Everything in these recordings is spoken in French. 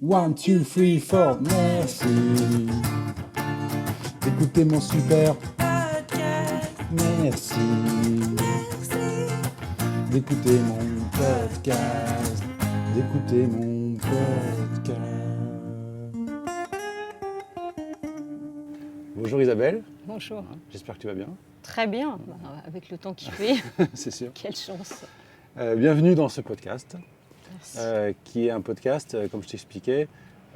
1, 2, 3, 4, merci d'écouter mon super podcast. Merci d'écouter mon podcast. D'écouter mon podcast. Bonjour Isabelle. Bonjour. J'espère que tu vas bien. Très bien, avec le temps qu'il fait. C'est sûr. Quelle chance. Bienvenue dans ce podcast, Merci. qui est un podcast, comme je t'expliquais,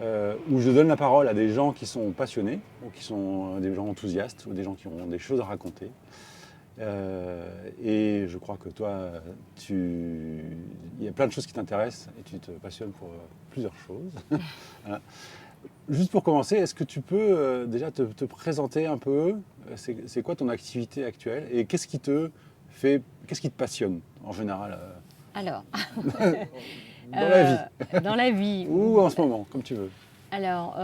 où je donne la parole à des gens qui sont passionnés, ou qui sont des gens enthousiastes, ou des gens qui ont des choses à raconter. Et je crois que toi, il y a plein de choses qui t'intéressent et tu te passionnes pour plusieurs choses. Voilà. Juste pour commencer, est-ce que tu peux déjà te présenter un peu? C'est quoi ton activité actuelle et qu'est-ce qui te passionne en général Alors, dans la vie dans la vie. ou en ce moment, comme tu veux? Alors,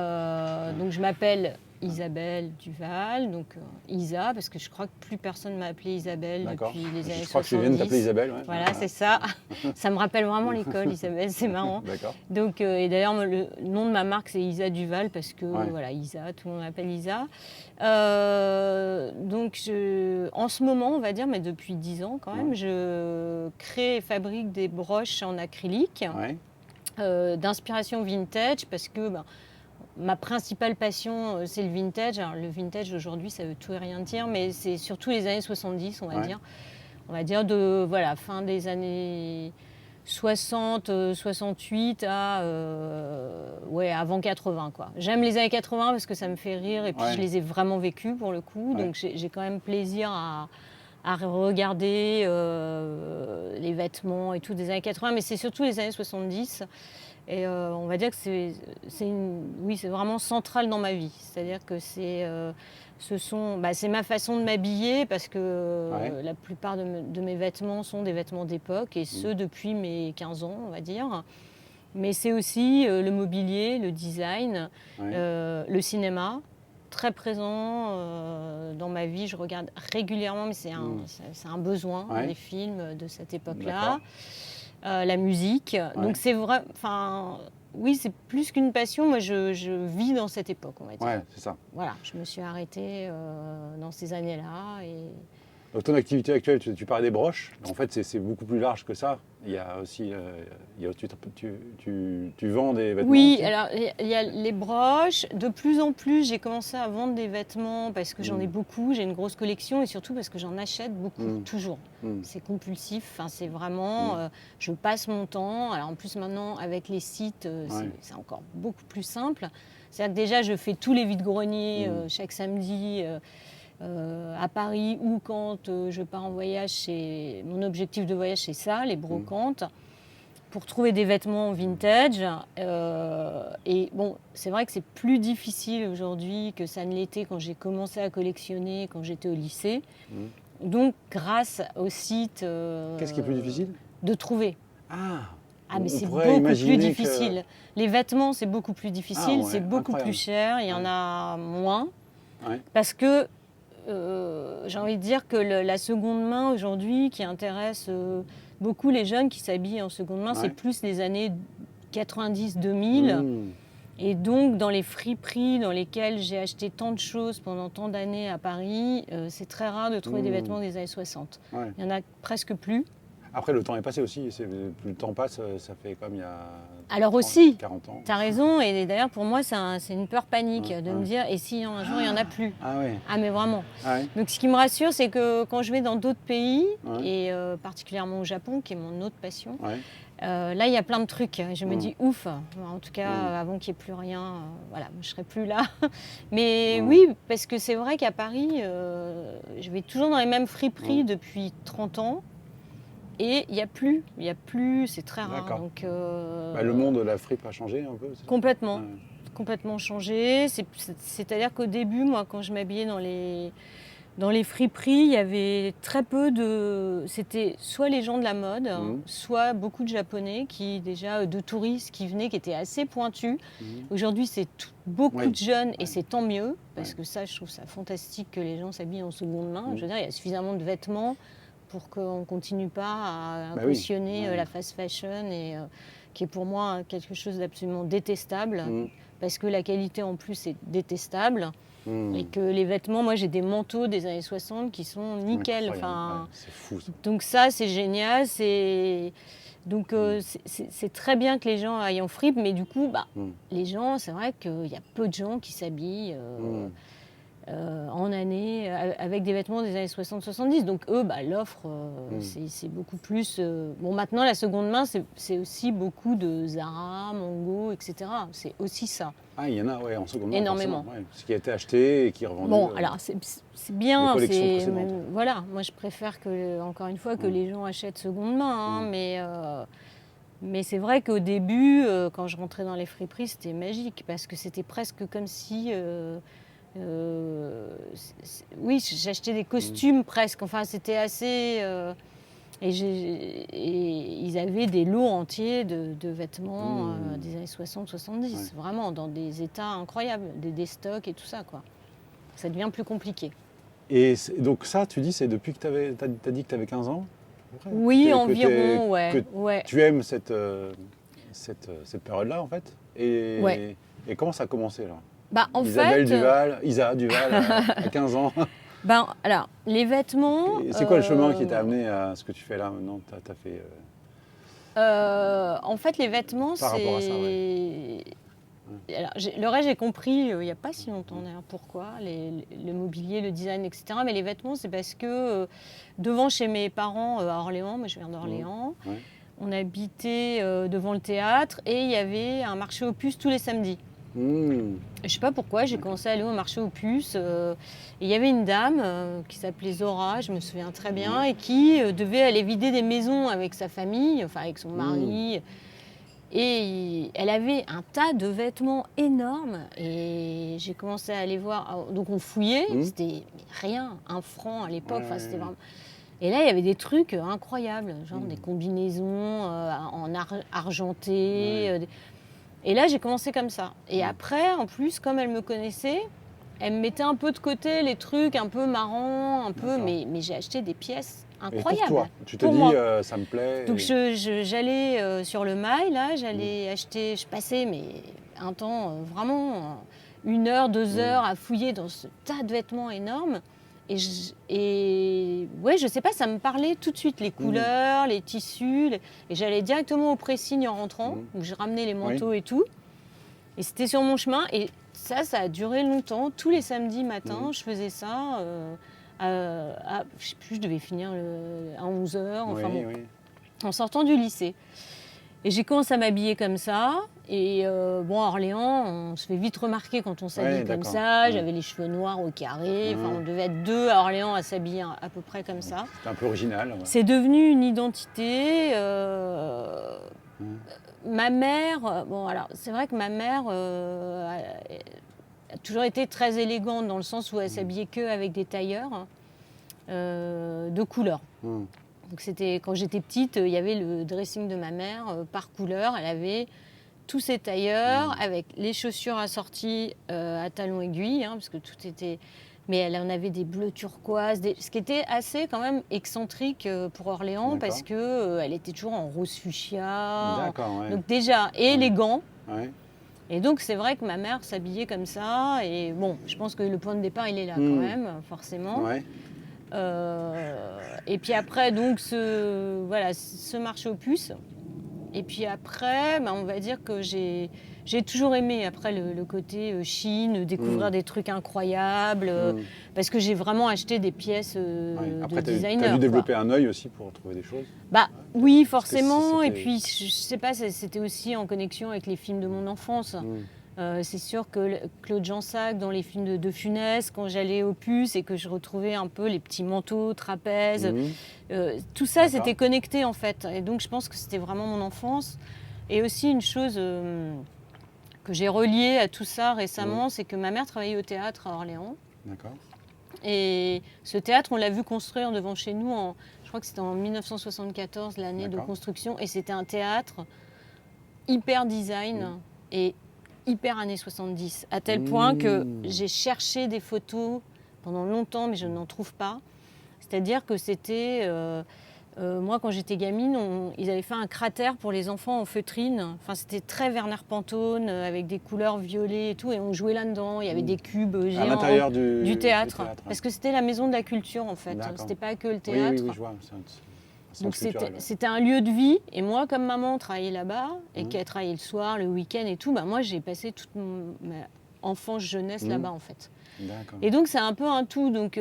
donc je m'appelle Isabelle Duval, donc Isa, parce que je crois que plus personne m'a appelée Isabelle D'accord. depuis les années 70. Je crois que tu viens de t'appeler Isabelle. Ouais. Voilà, c'est ça. Ça me rappelle vraiment l'école, Isabelle, c'est marrant. D'accord. Donc, et d'ailleurs, le nom de ma marque, c'est Isa Duval, parce que, Ouais. voilà, Isa, tout le monde m'appelle Isa. Donc, en ce moment, on va dire, mais depuis 10 ans quand même, Ouais. je crée et fabrique des broches en acrylique. Ouais. D'inspiration vintage parce que ma principale passion c'est le vintage. Alors, le vintage aujourd'hui ça veut tout et rien dire, mais c'est surtout les années 70 on va Ouais. dire. On va dire de voilà, fin des années 60, 68 à ouais, avant 80 quoi. J'aime les années 80 parce que ça me fait rire et puis Ouais. je les ai vraiment vécues pour le coup. Ouais. Donc j'ai quand même plaisir à regarder les vêtements et tout des années 80, mais c'est surtout les années 70. Et on va dire que c'est vraiment central dans ma vie. C'est-à-dire que c'est ma façon de m'habiller parce que Ouais. la plupart de mes vêtements sont des vêtements d'époque et ce depuis mes 15 ans, on va dire. Mais c'est aussi le mobilier, le design, Ouais. le cinéma. Très présent dans ma vie, je regarde régulièrement, mais c'est un besoin, Ouais. les films de cette époque-là. D'accord. La musique, Ouais. donc c'est vrai, enfin oui, c'est plus qu'une passion, moi je vis dans cette époque, on va dire. Ouais, c'est ça. Voilà, je me suis arrêtée dans ces années-là et Donc, ton activité actuelle, tu parlais des broches. En fait, c'est beaucoup plus large que ça. Il y a aussi, tu vends des vêtements. oui, aussi. alors il y a les broches. De plus en plus, j'ai commencé à vendre des vêtements parce que j'en ai beaucoup. J'ai une grosse collection et surtout parce que j'en achète beaucoup, toujours. C'est compulsif. Enfin, c'est vraiment, je passe mon temps. Alors en plus maintenant, avec les sites, c'est encore beaucoup plus simple. C'est-à-dire que déjà, je fais tous les vides-greniers chaque samedi. À Paris ou quand je pars en voyage, mon objectif de voyage c'est ça, les brocantes, pour trouver des vêtements vintage. Et bon, c'est vrai que c'est plus difficile aujourd'hui que ça ne l'était quand j'ai commencé à collectionner, quand j'étais au lycée. Donc grâce au site, Qu'est-ce qui est plus difficile? de trouver. Ah, Ah mais on c'est pourrait beaucoup imaginer plus que- difficile. Les vêtements c'est beaucoup plus difficile, Ah ouais, c'est beaucoup incroyable. plus cher, il y en Ouais. a moins. Ouais. Parce que j'ai envie de dire que la seconde main aujourd'hui qui intéresse beaucoup les jeunes qui s'habillent en seconde main, Ouais. c'est plus les années 90-2000. Et donc dans les friperies dans lesquelles j'ai acheté tant de choses pendant tant d'années à Paris, c'est très rare de trouver des vêtements des années 60. Ouais. Il n'y en a presque plus. Après, le temps est passé aussi. Plus le temps passe, ça fait comme il y a Alors 30, aussi, 40 ans. tu as raison, et d'ailleurs pour moi c'est une peur panique de me ouais. dire et si un jour il n'y en a plus. Ah ouais. Ah mais vraiment. Ah ouais. Donc ce qui me rassure, c'est que quand je vais dans d'autres pays, Ouais. et particulièrement au Japon, qui est mon autre passion, Ouais. là il y a plein de trucs. Je me dis ouf, en tout cas Mm. avant qu'il n'y ait plus rien, voilà, je ne serai plus là. Mais oui, parce que c'est vrai qu'à Paris, je vais toujours dans les mêmes friperies depuis 30 ans. Et il n'y a plus, c'est très rare. D'accord. Donc, Bah, le monde de la fripe a changé un peu. c'est ça? complètement. Ouais. Complètement changé. C'est-à-dire qu'au début, moi, quand je m'habillais dans les friperies, il y avait très peu de... C'était soit les gens de la mode, soit beaucoup de Japonais, de touristes qui venaient, qui étaient assez pointus. Aujourd'hui, c'est beaucoup de jeunes et c'est tant mieux, parce que ça, je trouve ça fantastique que les gens s'habillent en seconde main. Je veux dire, il y a suffisamment de vêtements pour qu'on ne continue pas à Bah oui. cautionner la fast fashion et qui est pour moi quelque chose d'absolument détestable, parce que la qualité en plus est détestable. Et que les vêtements, moi j'ai des manteaux des années 60 qui sont nickel. Enfin, c'est fou ça. Donc ça c'est génial. Donc c'est très bien que les gens aillent en fripe, mais du coup, les gens, c'est vrai qu'il y a peu de gens qui s'habillent en année avec des vêtements des années 60-70. Donc eux, l'offre, c'est beaucoup plus... Bon, maintenant, la seconde main, c'est aussi beaucoup de Zara, Mango, etc. C'est aussi ça. Ah, il y en a, en seconde main. Énormément. Ce qui a été acheté et qui est revendu. Bon, alors c'est bien. Les collections précédentes. Voilà, moi je préfère encore une fois, que les gens achètent seconde main. Mais c'est vrai qu'au début, quand je rentrais dans les friperies, c'était magique, parce que c'était presque comme si... oui, j'achetais des costumes presque. Enfin, c'était assez... Et ils avaient des lots entiers de vêtements des années 60-70, vraiment dans des états incroyables, des stocks et tout ça, quoi. Ça devient plus compliqué. Et donc ça, tu dis, c'est depuis que t'as dit que tu avais 15 ans? Oui, environ, ouais. Tu aimes cette période-là, en fait? Et comment ça a commencé, là? Isa Duval à 15 ans. Alors, les vêtements... C'est quoi le chemin qui t'a amené à ce que tu fais là maintenant? T'as fait... en fait, les vêtements, par rapport à ça, Alors, le reste, j'ai compris il n'y a pas si longtemps, d'ailleurs, pourquoi. Le mobilier, le design, etc. Mais les vêtements, c'est parce que devant chez mes parents à Orléans, moi je viens d'Orléans, on habitait devant le théâtre et il y avait un marché aux puces tous les samedis. Je ne sais pas pourquoi, j'ai commencé à aller au marché aux puces. Et il y avait une dame qui s'appelait Zora, je me souviens très bien, et qui devait aller vider des maisons avec sa famille, enfin avec son mari. Et elle avait un tas de vêtements énormes. Et j'ai commencé à aller voir. Donc on fouillait, c'était rien, 1 franc à l'époque. Enfin, c'était vraiment... Et là, il y avait des trucs incroyables, genre des combinaisons en argenté. Et là, j'ai commencé comme ça. Et après, en plus, comme elle me connaissait, elle me mettait un peu de côté les trucs un peu marrants, mais j'ai acheté des pièces incroyables. Et pour toi, tu te dis, ça me plaît. Donc j'allais sur le Mail, là, j'allais acheter, je passais un temps vraiment 1 heure, 2 heures à fouiller dans ce tas de vêtements énormes. Et je sais pas, ça me parlait tout de suite, les couleurs, les tissus. Et j'allais directement au pressing en rentrant, où je ramenais les manteaux et tout. Et c'était sur mon chemin. Et ça a duré longtemps. Tous les samedis matins, je faisais ça. Je sais plus, je devais finir à 11h, en sortant du lycée. Et j'ai commencé à m'habiller comme ça. Et à Orléans, on se fait vite remarquer quand on s'habille comme ça. J'avais les cheveux noirs au carré. Enfin, on devait être 2 à Orléans à s'habiller à peu près comme ça. C'était un peu original. Ouais. C'est devenu une identité. Ma mère, alors c'est vrai que ma mère a toujours été très élégante dans le sens où elle s'habillait qu'avec des tailleurs de couleur. Donc quand j'étais petite, il y avait le dressing de ma mère par couleur. Elle avait tous ses tailleurs avec les chaussures assorties à talons aiguilles, parce que tout était... Mais elle en avait des bleus turquoise, ce qui était assez quand même excentrique pour Orléans, parce qu'elle était toujours en rose fuchsia. Donc déjà, et les gants. Et donc c'est vrai que ma mère s'habillait comme ça. Et bon, je pense que le point de départ, il est là quand même, forcément. Et puis après, donc, ce marché aux puces. Et puis après, on va dire que j'ai toujours aimé après le côté Chine, découvrir des trucs incroyables, parce que j'ai vraiment acheté des pièces de designer. Tu as dû développer un œil aussi pour trouver des choses? Oui, forcément. Et puis, je sais pas, c'était aussi en connexion avec les films de mon enfance. C'est sûr que Claude Jansac, dans les films de Funès, quand j'allais aux puces et que je retrouvais un peu les petits manteaux, trapèzes, tout ça, c'était connecté en fait. Et donc, je pense que c'était vraiment mon enfance. Et aussi, une chose que j'ai reliée à tout ça récemment, c'est que ma mère travaillait au théâtre à Orléans. D'accord. Et ce théâtre, on l'a vu construire devant chez nous, je crois que c'était en 1974, l'année de construction. Et c'était un théâtre hyper design et hyper années 70, à tel point que j'ai cherché des photos pendant longtemps, mais je n'en trouve pas. C'est-à-dire que c'était moi, quand j'étais gamine, ils avaient fait un cratère pour les enfants en feutrine. Enfin, c'était très Werner Pantone, avec des couleurs violettes et tout. Et on jouait là-dedans. Il y avait des cubes géants à l'intérieur du théâtre. ouais. Parce que c'était la maison de la culture, en fait. C'était pas que le théâtre. Oui, je vois. Donc c'était un lieu de vie. Et moi, comme maman travaillait là-bas et qu'elle travaillait le soir, le week-end et tout, bah, moi, j'ai passé toute ma enfance, jeunesse là-bas, en fait. Et donc, c'est un peu un tout. Donc,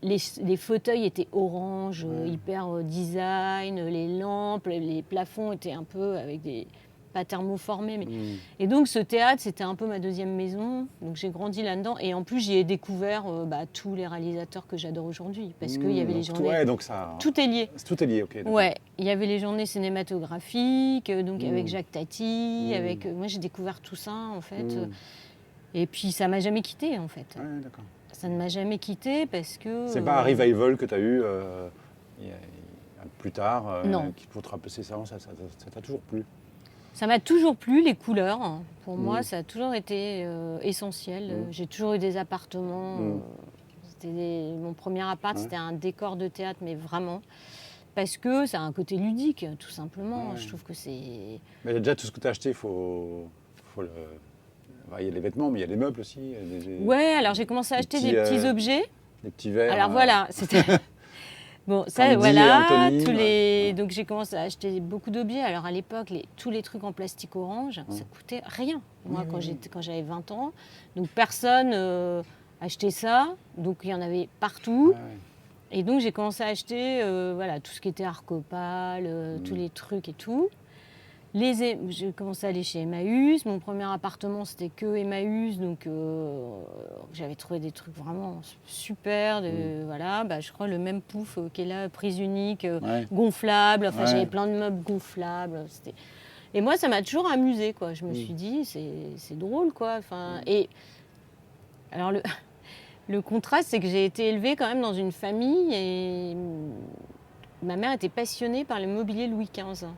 les fauteuils étaient orange, hyper design, les lampes, les plafonds étaient un peu avec des pas thermoformés. Et donc ce théâtre, c'était un peu ma deuxième maison. Donc j'ai grandi là-dedans. Et en plus, j'y ai découvert tous les réalisateurs que j'adore aujourd'hui. Parce qu'il y avait les journées... Ouais, donc ça... Tout est lié. Tout est lié, ok. Ouais, il y avait les journées cinématographiques, donc avec Jacques Tati, avec... moi, j'ai découvert tout ça, en fait. Et puis, ça m'a jamais quitté, en fait. Ouais, d'accord. Ça ne m'a jamais quitté parce que... C'est pas un revival que tu as eu plus tard Non. Qui pour te rappeler ça t'a toujours plu? Ça m'a toujours plu, les couleurs. Pour moi, ça a toujours été essentiel. J'ai toujours eu des appartements. Mon premier appart, c'était un décor de théâtre, mais vraiment. Parce que ça a un côté ludique, tout simplement. Je trouve que c'est... Mais déjà, tout ce que tu as acheté, il y a les vêtements, mais il y a les meubles aussi. Ouais, alors j'ai commencé à acheter des petits objets. Des petits verres. Alors voilà, c'était... Bon, ça, Candy, voilà, Anthony, donc j'ai commencé à acheter beaucoup d'objets. Alors à l'époque, tous les trucs en plastique orange, ça coûtait rien. Moi, quand j'avais 20 ans, donc personne achetait ça, donc il y en avait partout. Et donc j'ai commencé à acheter tout ce qui était Arcopal, tous les trucs et tout. J'ai commencé à aller chez Emmaüs. Mon premier appartement, c'était que Emmaüs. Donc, j'avais trouvé des trucs vraiment super. Je crois le même pouf qui est là, prise unique, gonflable. Enfin, j'avais plein de meubles gonflables. Et moi, ça m'a toujours amusée, quoi. Je me suis dit, c'est drôle, quoi. Enfin, et alors, le contraste, c'est que j'ai été élevée quand même dans une famille et ma mère était passionnée par le mobilier Louis XV.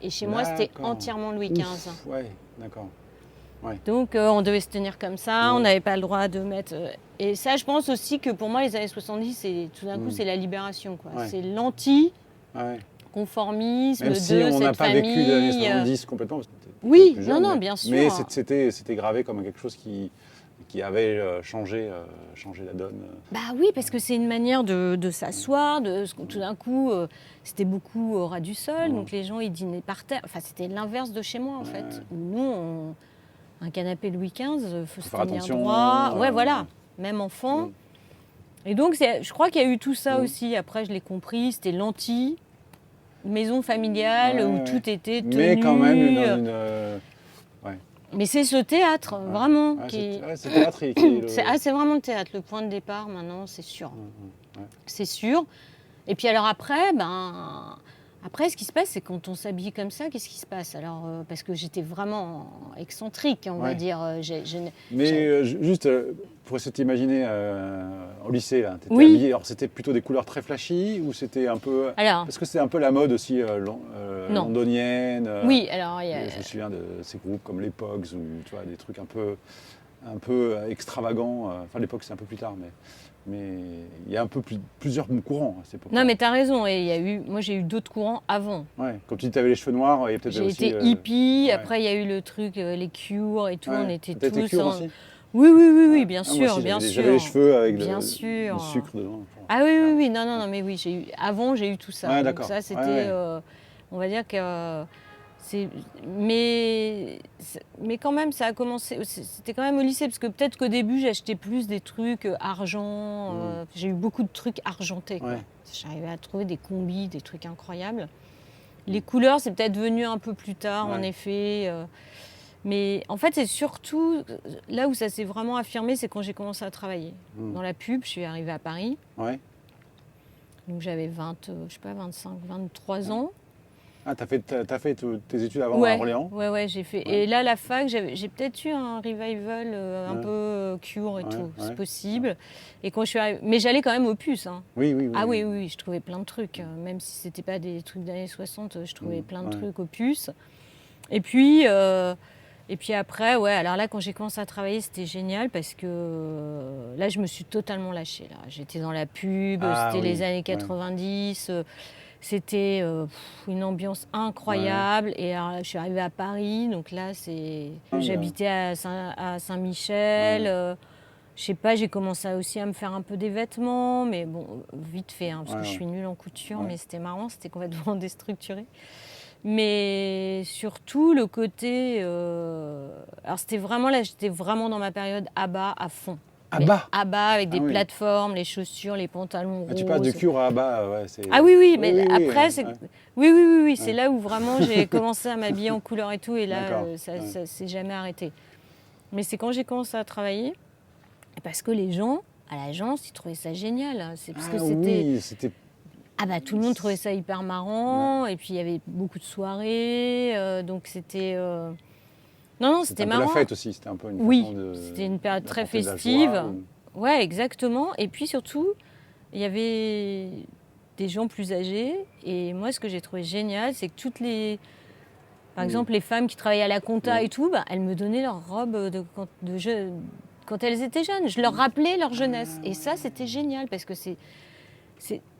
Et chez moi, c'était entièrement Louis XV. Ouais, d'accord. Ouais. Donc, on devait se tenir comme ça. On n'avait pas le droit de mettre... Et ça, je pense aussi que pour moi, les années 70, tout d'un coup, c'est la libération, quoi. C'est l'anti-conformisme de cette famille. Même si on n'a pas vécu les années 70 complètement. Oui, jeune, non, bien sûr. Mais c'était gravé comme quelque chose qui avait changé la donne. Bah oui, parce que c'est une manière de s'asseoir, tout d'un coup, c'était beaucoup au ras du sol, donc les gens, ils dînaient par terre. Enfin, c'était l'inverse de chez moi, en fait. Nous, un canapé Louis XV, il faut se tenir droit. Ouais, voilà, même enfant. Et donc, je crois qu'il y a eu tout ça aussi. Après, je l'ai compris, c'était maison familiale où tout était tenu. Mais quand même Mais c'est ce théâtre, vraiment. C'est théâtre c'est vraiment le théâtre, le point de départ maintenant, c'est sûr. C'est sûr. Et puis alors après, ce qui se passe, c'est quand on s'habille comme ça, qu'est-ce qui se passe? Alors, parce que j'étais vraiment excentrique, on va dire. Mais juste, pour essayer de t'imaginer, au lycée, t'étais habillée, alors c'était plutôt des couleurs très flashy ou c'était un peu... Parce que c'était un peu la mode aussi londonienne. Oui, alors... Je me souviens de ces groupes comme les Pogs, ou tu vois, des trucs un peu extravagants. Enfin, les Pogs, c'est un peu plus tard, mais il y a un peu plusieurs courants à cette époque. Non, mais tu as raison. Et moi, j'ai eu d'autres courants avant. Ouais, comme tu dis, tu avais les cheveux noirs, il y a peut-être aussi... J'ai été hippie. Après, il y a eu le truc, les Cure et tout. On était tous... Été Cure aussi? Oui, bien sûr, bien sûr. J'avais les cheveux avec du sucre dedans. Ah oui. Non, mais oui. Avant, j'ai eu tout ça. Ouais, donc d'accord. Ça, c'était... on va dire que... Mais quand même, ça a commencé. C'était quand même au lycée, parce que peut-être qu'au début, j'achetais plus des trucs argent. J'ai eu beaucoup de trucs argentés. J'arrivais à trouver des combis, des trucs incroyables. Les couleurs, c'est peut-être venu un peu plus tard, en effet. Mais en fait, c'est surtout là où ça s'est vraiment affirmé, c'est quand j'ai commencé à travailler. Dans la pub, je suis arrivée à Paris. Donc j'avais 25, 23 ans. Ah, t'as fait tes études avant à Orléans? Ouais, j'ai fait. Et là, la fac, j'ai peut-être eu un revival un peu Cure et tout, c'est possible. Et quand je suis arrivée... Mais j'allais quand même au puce. Hein. Oui, je trouvais plein de trucs. Même si c'était pas des trucs d'années 60, je trouvais plein de trucs au puce. Et puis, Et puis après, ouais, alors là, quand j'ai commencé à travailler, c'était génial parce que là, je me suis totalement lâchée. Là. J'étais dans la pub, c'était les années 90, c'était une ambiance incroyable. Et alors, je suis arrivée à Paris, donc là, j'habitais à Saint-Michel. Je sais pas, j'ai commencé aussi à me faire un peu des vêtements, mais bon, vite fait, hein, parce que je suis nulle en couture, mais c'était marrant, c'était complètement déstructuré. Mais surtout le côté... alors c'était vraiment là, j'étais vraiment dans ma période ABBA à fond. ABBA ABBA avec des plateformes, les chaussures, les pantalons roses. Tu passes de cure à ABBA, Ah oui, mais après, oui, c'est là où vraiment j'ai commencé à m'habiller en couleur et tout, et là, ça s'est jamais arrêté. Mais c'est quand j'ai commencé à travailler, parce que les gens, à l'agence, ils trouvaient ça génial. C'est parce que c'était... Ah bah tout le monde trouvait ça hyper marrant, et puis il y avait beaucoup de soirées, donc c'était... Non, c'était marrant. C'était la fête aussi, c'était un peu une façon de... Oui, c'était une période très festive. Ouais, exactement. Et puis surtout, il y avait des gens plus âgés, et moi ce que j'ai trouvé génial, c'est que toutes les... Par exemple, les femmes qui travaillaient à la compta et tout, elles me donnaient leurs robes quand elles étaient jeunes. Je leur rappelais leur jeunesse. Et ça, c'était génial, parce que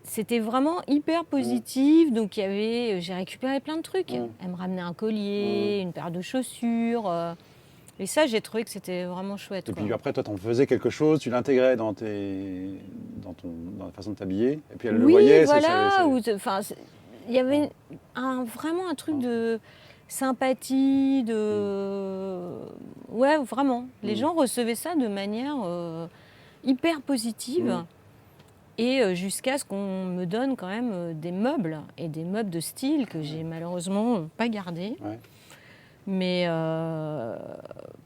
c'était vraiment hyper positif. Donc j'ai récupéré plein de trucs. Elle me ramenait un collier, une paire de chaussures. Et ça, j'ai trouvé que c'était vraiment chouette. Et puis après, toi, t'en faisais quelque chose, tu l'intégrais dans la façon de t'habiller. Et puis elle le voyait. Voilà. Il y avait vraiment un truc de sympathie, ouais, vraiment. Les gens recevaient ça de manière hyper positive. Et jusqu'à ce qu'on me donne quand même des meubles, et des meubles de style que j'ai malheureusement pas gardés. Ouais. Mais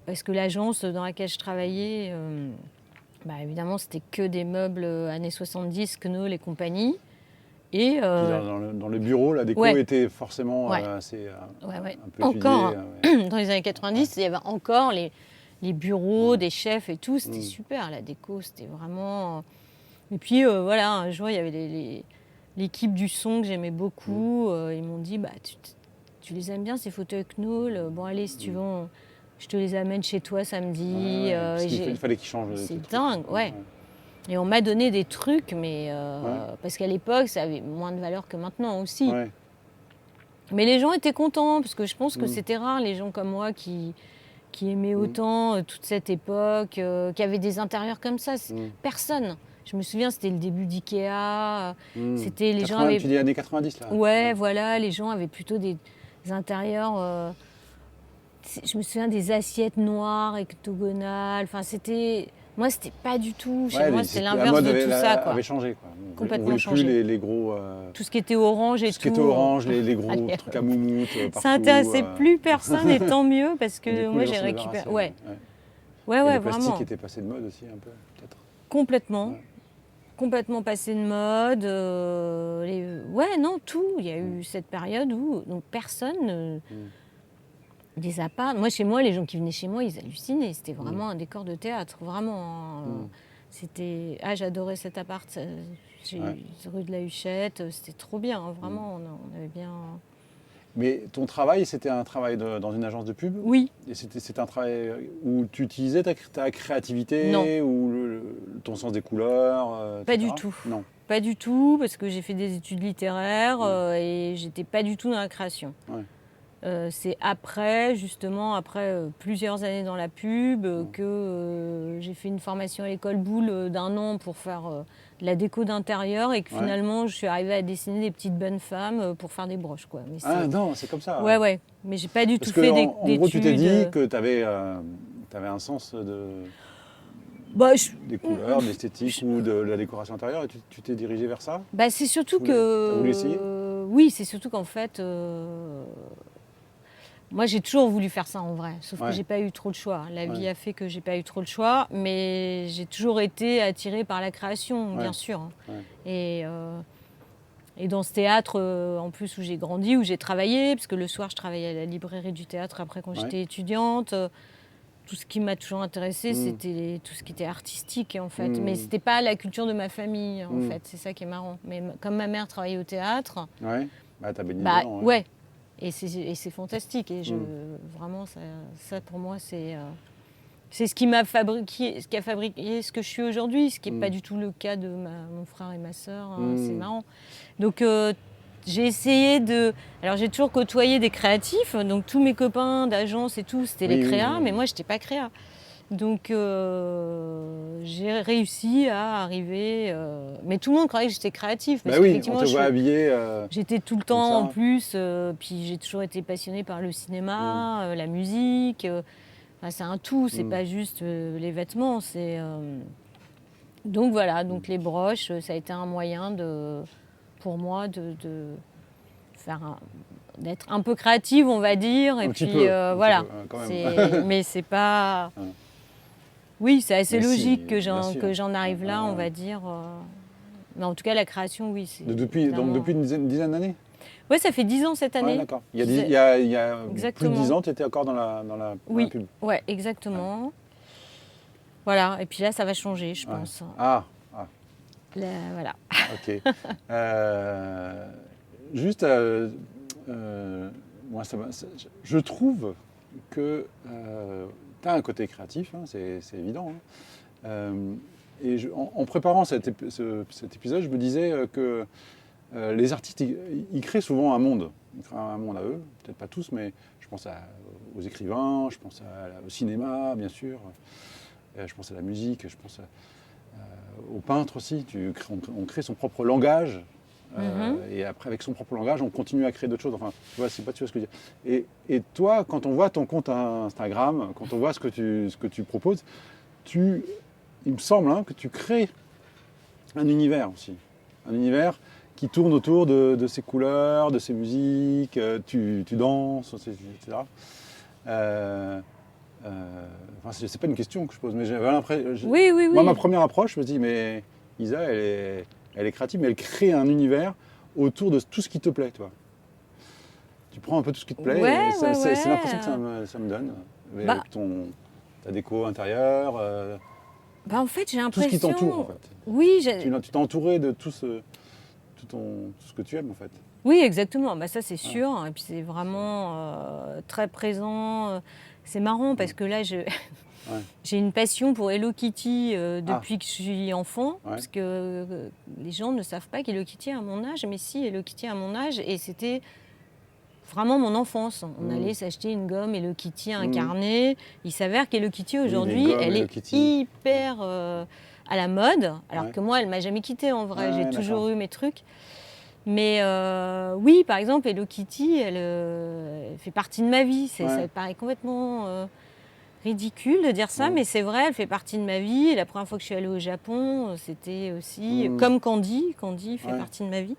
parce que l'agence dans laquelle je travaillais, évidemment, c'était que des meubles années 70, Knoll et compagnie. Et dans le bureau, la déco était forcément assez un peu encore, dans les années 90, il y avait encore les bureaux des chefs et tout. C'était super, la déco, c'était vraiment... Et puis voilà, un jour, il y avait l'équipe du son que j'aimais beaucoup. Ils m'ont dit, tu les aimes bien ces fauteuils Knoll, bon allez, si tu veux, je te les amène chez toi samedi. Il fallait qu'ils changent. C'est dingue, ouais. Et on m'a donné des trucs, mais parce qu'à l'époque, ça avait moins de valeur que maintenant aussi. Ouais. Mais les gens étaient contents, parce que je pense que c'était rare, les gens comme moi qui aimaient autant toute cette époque, qui avaient des intérieurs comme ça. Personne. Je me souviens, c'était le début d'Ikea. C'était les gens avaient... Tu dis années 90 là. Ouais, voilà, les gens avaient plutôt des intérieurs. Je me souviens des assiettes noires, octogonales. Enfin, c'était... Moi, c'était pas du tout. Chez moi, c'était l'inverse de tout ça. Avait changé, quoi. Complètement changé. Plus les gros. Tout ce qui était orange et tout. Tout ce qui était orange, les gros trucs à moumoute. Ça intéressait plus personne, et tant mieux, parce que moi, j'ai récupéré. Ouais, vraiment. Le plastique était passé de mode aussi, un peu, peut-être. Complètement. Complètement passé de mode. Tout. Il y a eu cette période où donc personne des apparts. Moi, chez moi, les gens qui venaient chez moi, ils hallucinaient. C'était vraiment un décor de théâtre, vraiment. C'était... j'adorais cet appart. Rue de la Huchette. C'était trop bien, hein, vraiment. On avait bien... Mais ton travail, c'était un travail dans une agence de pub ? Oui. Et c'était un travail où tu utilisais ta créativité ? Non. Ou ton sens des couleurs Pas du tout. Non. Pas du tout, parce que j'ai fait des études littéraires et j'étais pas du tout dans la création. Ouais. C'est après plusieurs années dans la pub, que j'ai fait une formation à l'école Boulle d'1 an pour faire de la déco d'intérieur, et que finalement je suis arrivée à dessiner des petites bonnes femmes pour faire des broches, quoi. Mais non, c'est comme ça. Ouais. Mais j'ai pas du tout fait d'études. En gros, tu t'es dit que tu avais un sens des couleurs, de l'esthétique ou de la décoration intérieure, et tu t'es dirigée vers ça ? C'est surtout que... Tu voulu essayer ? Oui, c'est surtout qu'en fait... Moi, j'ai toujours voulu faire ça en vrai, sauf que j'ai pas eu trop le choix. La vie a fait que j'ai pas eu trop le choix, mais j'ai toujours été attirée par la création, bien sûr. Ouais. Et dans ce théâtre, en plus, où j'ai grandi, où j'ai travaillé, parce que le soir, je travaillais à la librairie du théâtre après quand j'étais étudiante. Tout ce qui m'a toujours intéressée, c'était tout ce qui était artistique, en fait. Mais c'était pas la culture de ma famille, en fait. C'est ça qui est marrant. Mais comme ma mère travaillait au théâtre... Ouais, t'as baigné dedans. Ouais. Et c'est fantastique. Et vraiment, ça, pour moi, c'est ce qui m'a fabriqué, ce qui a fabriqué ce que je suis aujourd'hui, ce qui n'est pas du tout le cas de mon frère et ma sœur. C'est marrant. Donc, j'ai essayé de... Alors, j'ai toujours côtoyé des créatifs. Donc, tous mes copains d'agence et tout, c'était les créas. Mais moi, je n'étais pas créa. Donc, j'ai réussi à arriver... Mais tout le monde croyait que j'étais créative. Bah oui, on te voit habillée... J'étais tout le temps en plus. Puis, j'ai toujours été passionnée par le cinéma, la musique. Enfin, c'est un tout. C'est pas juste les vêtements. Donc, voilà. Donc, les broches, ça a été un moyen pour moi de faire d'être un peu créative, on va dire. Et puis, voilà. Quand même. Mais c'est pas... Oui, c'est assez logique que j'en arrive là, on va dire. Mais en tout cas, la création, oui. Donc depuis une dizaine d'années? Oui, ça fait 10 ans cette année. D'accord. Il y a plus de 10 ans, tu étais encore dans la pub. Oui, exactement. Ouais. Voilà, et puis là, ça va changer, je pense. Ah. Voilà. Ok. Juste, moi, je trouve que tu as un côté créatif, hein, c'est évident. Hein. Et en préparant cet épisode, je me disais que les artistes, ils créent souvent un monde. Ils créent un monde à eux, peut-être pas tous, mais je pense aux écrivains, je pense au cinéma, bien sûr, je pense à la musique, je pense aux peintres aussi. On crée son propre langage. Et après, avec son propre langage, on continue à créer d'autres choses. Enfin, tu vois, tu vois ce que je veux dire. Et toi, quand on voit ton compte Instagram, quand on voit ce que tu proposes, il me semble que tu crées un univers aussi. Un univers qui tourne autour de ses couleurs, de ses musiques, tu danses, etc. C'est pas une question que je pose, mais j'avais l'impression... Oui. Moi, ma première approche, je me dis, mais Isa, elle est créative, mais elle crée un univers autour de tout ce qui te plaît, toi. Tu prends un peu tout ce qui te plaît, et c'est l'impression que ça me donne. Avec ta déco intérieure, en fait, j'ai l'impression... tout ce qui t'entoure, en fait. Oui, tu t'es entouré de tout ce que tu aimes, en fait. Oui, exactement. Ça, c'est sûr. Et puis, c'est vraiment très présent. C'est marrant parce que là, j'ai une passion pour Hello Kitty depuis que je suis enfant. Parce que les gens ne savent pas qu'Hello Kitty a mon âge. Mais si, Hello Kitty a mon âge. Et c'était vraiment mon enfance. On allait s'acheter une gomme Hello Kitty incarnée. Il s'avère qu'Hello Kitty, aujourd'hui, elle est hyper à la mode. Alors que moi, elle ne m'a jamais quittée en vrai. J'ai toujours eu mes trucs. Mais oui, par exemple, Hello Kitty, elle fait partie de ma vie. Ça paraît complètement ridicule de dire ça, mais c'est vrai, elle fait partie de ma vie. Et la première fois que je suis allée au Japon, c'était aussi comme Candy. Candy fait partie de ma vie.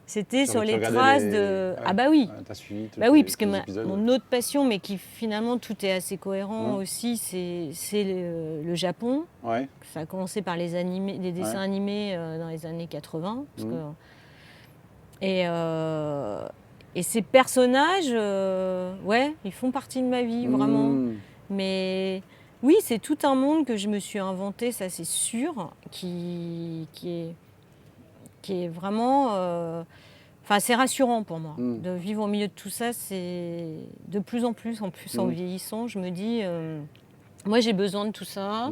C'était sur les traces de... Ah bah oui. T'as suivi parce que mon autre passion, mais qui finalement tout est assez cohérent aussi, c'est le Japon. Ça a commencé par les dessins animés dans les années 80. Parce que, et ces personnages, ils font partie de ma vie, vraiment. Mais oui, c'est tout un monde que je me suis inventé, ça c'est sûr, qui est vraiment... c'est rassurant pour moi. De vivre au milieu de tout ça, c'est de plus en plus en vieillissant, je me dis, moi j'ai besoin de tout ça.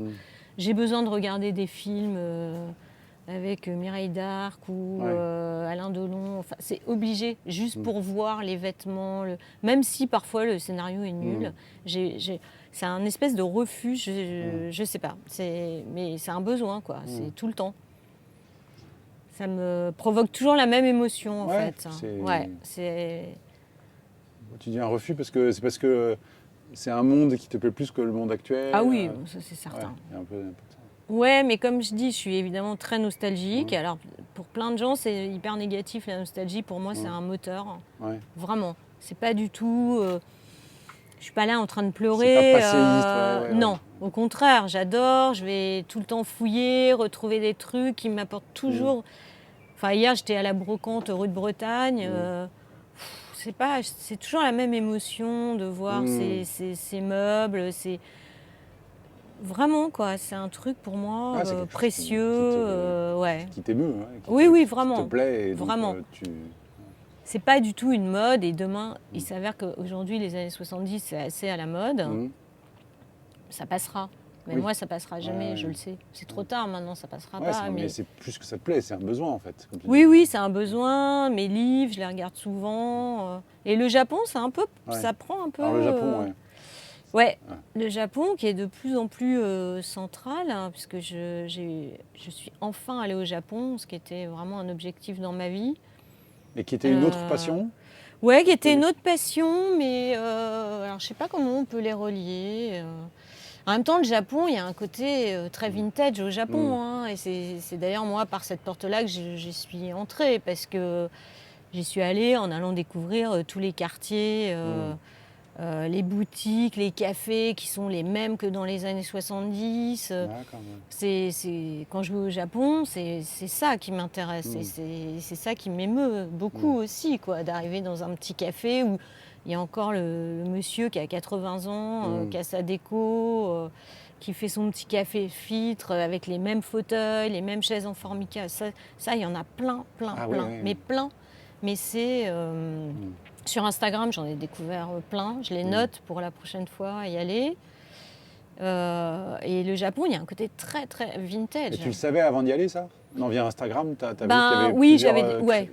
J'ai besoin de regarder des films... avec Mireille d'Arc ou Alain Delon. C'est obligé, juste pour voir les vêtements. Même si parfois le scénario est nul, c'est un espèce de refuge, je sais pas. Mais c'est un besoin, quoi. C'est tout le temps. Ça me provoque toujours la même émotion, en fait. Tu dis un refuge parce que c'est un monde qui te plaît plus que le monde actuel. Ah oui, ça c'est certain. Il y a un peu de ça. Ouais, mais comme je dis, je suis évidemment très nostalgique. Alors, pour plein de gens, c'est hyper négatif, la nostalgie. Pour moi, c'est un moteur. Vraiment. C'est pas du tout... je suis pas là en train de pleurer. C'est pas passéiste. Non, au contraire, j'adore. Je vais tout le temps fouiller, retrouver des trucs qui m'apportent toujours... Enfin, hier, j'étais à la Brocante, rue de Bretagne. C'est toujours la même émotion de voir ces meubles, Vraiment, quoi, c'est un truc pour moi précieux. Qui t'émeut. Oui, vraiment. Qui te plaît. Et vraiment. Donc, c'est pas du tout une mode. Et demain, il s'avère qu'aujourd'hui, les années 70, c'est assez à la mode. Ça passera. Mais moi, ça passera jamais, je le sais. C'est trop tard maintenant, ça passera pas. Mais c'est plus que ça te plaît, c'est un besoin en fait. Oui, c'est un besoin. Mes livres, je les regarde souvent. Et le Japon, c'est un peu, ça prend un peu. Alors le Japon, le Japon qui est de plus en plus central, hein, puisque je suis enfin allée au Japon, ce qui était vraiment un objectif dans ma vie. Et qui était une autre passion. Ouais, qui était une autre passion, mais alors je sais pas comment on peut les relier. En même temps, le Japon, il y a un côté très vintage au Japon. Hein, et c'est d'ailleurs moi, par cette porte-là, que j'y suis entrée, parce que j'y suis allée en allant découvrir tous les quartiers, les boutiques, les cafés qui sont les mêmes que dans les années 70. Quand je vais au Japon, c'est ça qui m'intéresse. Et c'est ça qui m'émeut beaucoup aussi, quoi, d'arriver dans un petit café où il y a encore le monsieur qui a 80 ans, qui a sa déco, qui fait son petit café filtre avec les mêmes fauteuils, les mêmes chaises en formica. Ça, il y en a plein. Mais plein. Mais c'est... Sur Instagram, j'en ai découvert plein. Je les note pour la prochaine fois à y aller. Et le Japon, il y a un côté très, très vintage. Et tu le savais avant d'y aller, ça? Non, via Instagram, tu as vu qu'il y avait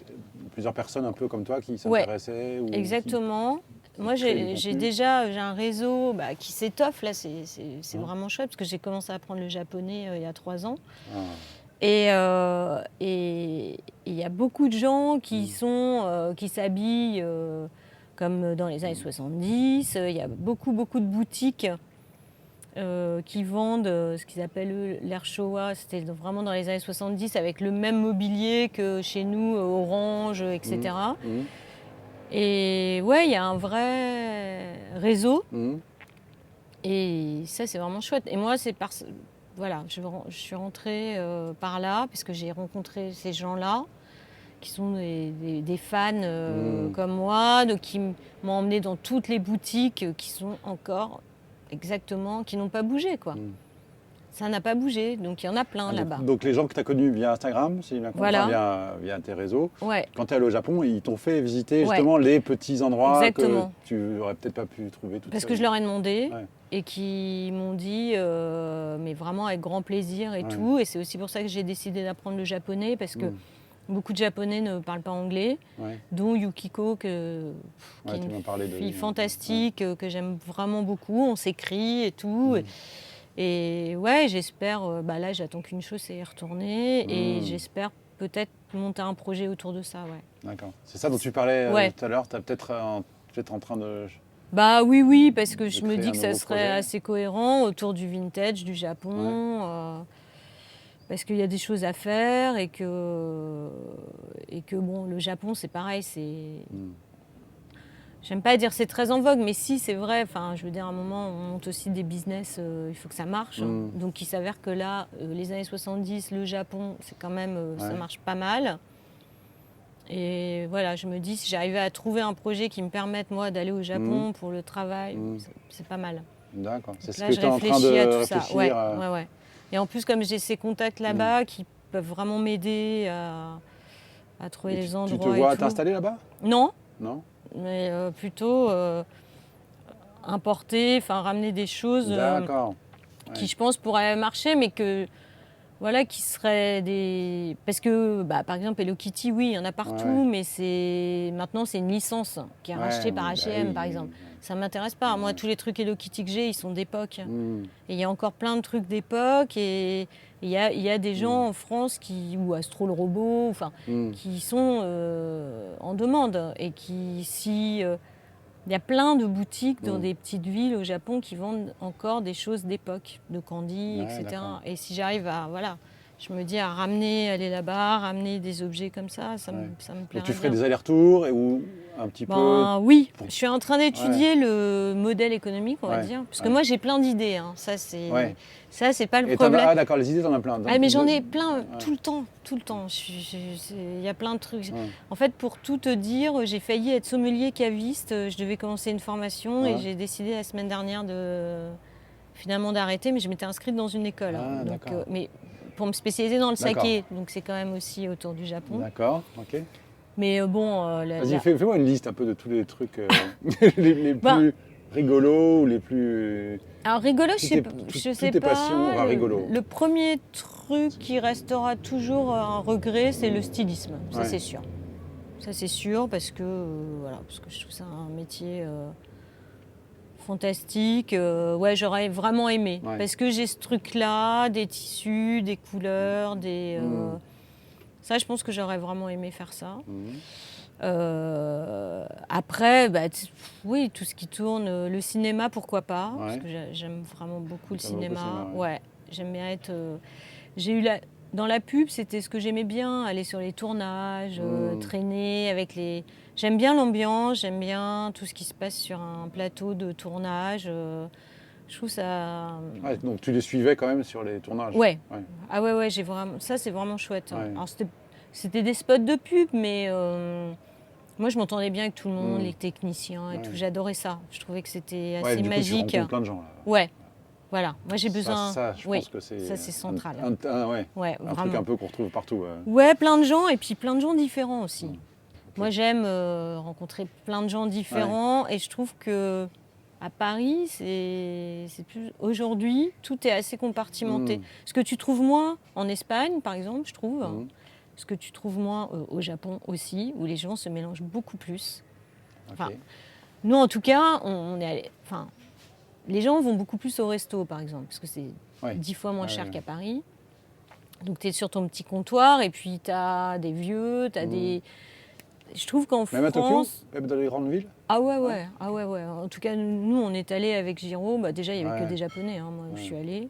plusieurs personnes un peu comme toi qui s'intéressaient exactement. Moi, j'ai un réseau qui s'étoffe. Là, c'est vraiment chouette parce que j'ai commencé à apprendre le japonais il y a 3 ans. Et il y a beaucoup de gens qui s'habillent comme dans les années 70. Il y a beaucoup de boutiques qui vendent ce qu'ils appellent l'ère Showa. C'était vraiment dans les années 70 avec le même mobilier que chez nous, orange, etc. Et ouais, il y a un vrai réseau. Et ça, c'est vraiment chouette. Et moi, voilà, je suis rentrée par là parce que j'ai rencontré ces gens-là qui sont des fans comme moi, donc qui m'ont emmenée dans toutes les boutiques qui sont encore exactement, qui n'ont pas bougé, quoi. Ça n'a pas bougé, donc il y en a plein là-bas. Donc les gens que tu as connus via Instagram, si bien compris, via tes réseaux, quand tu es allé au Japon, ils t'ont fait visiter justement les petits endroits que tu n'aurais peut-être pas pu trouver toute seule. Parce que je leur ai demandé et qui m'ont dit, mais vraiment avec grand plaisir et tout. Et c'est aussi pour ça que j'ai décidé d'apprendre le japonais, parce que beaucoup de Japonais ne parlent pas anglais, dont Yukiko, qui est une fille fantastique, que j'aime vraiment beaucoup. On s'écrit et tout. Et ouais, j'espère, là j'attends qu'une chose, c'est y retourner, et j'espère peut-être monter un projet autour de ça, D'accord. C'est ça dont tu parlais tout à l'heure, tu es peut-être en train de... Oui, parce que je me dis que ça serait assez cohérent autour du vintage, du Japon, parce qu'il y a des choses à faire, et que bon, le Japon c'est pareil, J'aime pas dire c'est très en vogue, mais si, c'est vrai. Enfin, je veux dire, à un moment, on monte aussi des business, il faut que ça marche. Donc, il s'avère que là, les années 70, le Japon, c'est quand même, ça marche pas mal. Et voilà, je me dis, si j'arrivais à trouver un projet qui me permette, moi, d'aller au Japon pour le travail, c'est pas mal. D'accord. C'est ce que tu es en train de réfléchir. Ouais. Et en plus, comme j'ai ces contacts là-bas qui peuvent vraiment m'aider à trouver les endroits. Tu te vois t'installer là-bas? Non. Non. Mais plutôt importer, ramener des choses qui, je pense, pourraient marcher, mais qui seraient des... Parce que, par exemple, Hello Kitty, oui, il y en a partout, mais maintenant, c'est une licence qui est rachetée par H&M, par exemple. Ça ne m'intéresse pas. Moi, tous les trucs Hello Kitty que j'ai, ils sont d'époque. Et il y a encore plein de trucs d'époque, et il y a des gens en France ou Astro le robot, qui sont en demande, et il y a plein de boutiques dans des petites villes au Japon qui vendent encore des choses d'époque, de candy, etc. D'accord. Et si j'arrive je me dis à aller là-bas, ramener des objets comme ça me plairait bien. Tu ferais des allers-retours ou un petit peu... Oui, je suis en train d'étudier le modèle économique, on va dire. Parce que moi, j'ai plein d'idées. Hein. Ça, c'est pas le problème. D'accord, les idées, t'en as plein. Mais j'en ai plein tout le temps. Il y a plein de trucs. En fait, pour tout te dire, j'ai failli être sommelier caviste. Je devais commencer une formation et j'ai décidé la semaine dernière finalement d'arrêter. Mais je m'étais inscrite dans une école. Mais pour me spécialiser dans le saké. Donc, c'est quand même aussi autour du Japon. D'accord, ok. Mais bon... Vas-y, fais-moi une liste un peu de tous les trucs les Ben, plus rigolos ou les plus... alors rigolo, je sais toutes tes pas. passions, enfin, rigolo. Le premier truc qui restera toujours un regret, c'est le stylisme. Ça, Ouais. c'est sûr. Ça, c'est sûr, parce que, voilà, parce que je trouve ça un métier fantastique. Ouais, j'aurais vraiment aimé. Ouais. Parce que j'ai ce truc-là, des tissus, des couleurs, ça, je pense que j'aurais vraiment aimé faire ça. Après, oui, tout ce qui tourne, le cinéma, pourquoi pas, Ouais. parce que j'aime vraiment beaucoup le T'aimes beaucoup le cinéma. cinéma, ouais. Ouais, j'aime bien être. J'ai eu dans la pub, c'était ce que j'aimais bien, aller sur les tournages, traîner avec les. J'aime bien l'ambiance, j'aime bien tout ce qui se passe sur un plateau de tournage. Je trouve ça. Ouais, donc tu les suivais quand même sur les tournages. Ouais. Ouais. Ah ouais, j'ai vraiment. Ça, c'est vraiment chouette. Ouais. Alors c'était des spots de pub, mais moi, je m'entendais bien avec tout le monde, les techniciens et Ouais. tout. J'adorais ça. Je trouvais que c'était Ouais, assez du magique. coup, tu rencontres plein de gens. Là. Ouais. Voilà. Moi, j'ai besoin. Ça, je pense que c'est. Ça, c'est central. Ouais. Ouais, Un vraiment. truc un peu qu'on retrouve partout. Ouais, plein de gens et puis plein de gens différents aussi. Okay. Moi, j'aime rencontrer plein de gens différents et je trouve que à Paris, c'est plus. Aujourd'hui, tout est assez compartimenté. Ce que tu trouves moins en Espagne, par exemple, je trouve. Ce que tu trouves moins au Japon aussi, où les gens se mélangent beaucoup plus. Enfin, nous, en tout cas, on est allé. Enfin, les gens vont beaucoup plus au resto, par exemple, parce que c'est 10 fois moins cher qu'à Paris. Donc, tu es sur ton petit comptoir et puis tu as des vieux, tu as des. Je trouve qu'en même France. Même à Tokyo, même dans les grandes villes. Ah ouais. En tout cas, nous, on est allés avec Giro. Déjà, il n'y avait que des Japonais. Moi, je suis allée.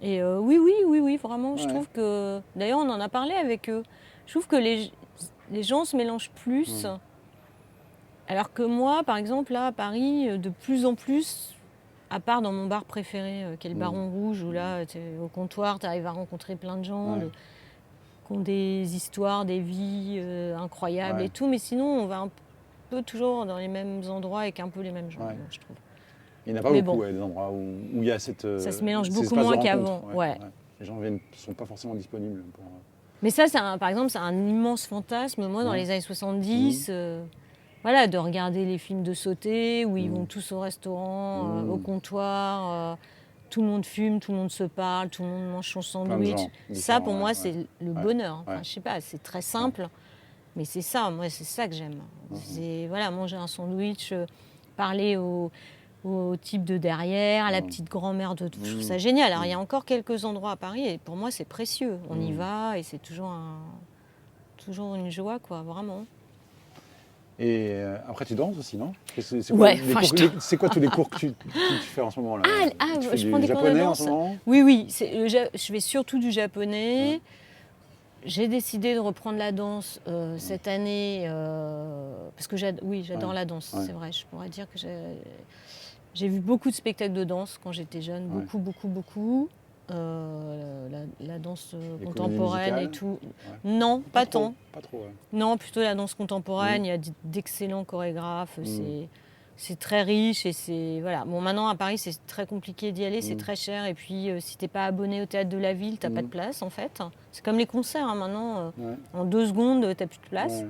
Et oui, vraiment. Je trouve que. D'ailleurs, on en a parlé avec eux. Je trouve que les gens se mélangent plus. Alors que moi, par exemple, là, à Paris, de plus en plus, à part dans mon bar préféré, qui est le Baron Rouge, où là, au comptoir, tu arrives à rencontrer plein de gens qui ont des histoires, des vies incroyables et tout. Mais sinon, on va un peu toujours dans les mêmes endroits avec un peu les mêmes gens, je trouve. Il n'y en a pas beaucoup, des endroits où il y a cette. Ça se mélange beaucoup moins qu'avant. Les gens ne sont pas forcément disponibles pour. Mais ça, par exemple, c'est un immense fantasme. Moi, dans les années 70, voilà, de regarder les films de sauter, où ils vont tous au restaurant, au comptoir, tout le monde fume, tout le monde se parle, tout le monde mange son sandwich. Ça, pour moi, c'est le bonheur. Enfin, je sais pas, c'est très simple, mais c'est ça. Moi, c'est ça que j'aime. C'est voilà, manger un sandwich, parler au type de derrière, à la petite grand-mère de tout. Je trouve ça génial. Alors, il y a encore quelques endroits à Paris et pour moi, c'est précieux. On y va et c'est toujours une joie, quoi, vraiment. Et après, tu danses aussi, non? C'est quoi tous les cours que tu fais en ce moment là? Je prends des cours de japonais danse. En ce moment? Oui, je fais surtout du japonais. J'ai décidé de reprendre la danse cette année parce que j'adore la danse, c'est vrai. Je pourrais dire que j'ai vu beaucoup de spectacles de danse quand j'étais jeune, beaucoup. La danse contemporaine et tout. Non, pas tant. Pas trop, Non, plutôt la danse contemporaine. Il y a d'excellents chorégraphes. C'est très riche et c'est voilà. Bon, maintenant à Paris, c'est très compliqué d'y aller, c'est très cher. Et puis, si t'es pas abonné au théâtre de la ville, t'as pas de place en fait. C'est comme les concerts maintenant. En 2 secondes, t'as plus de place.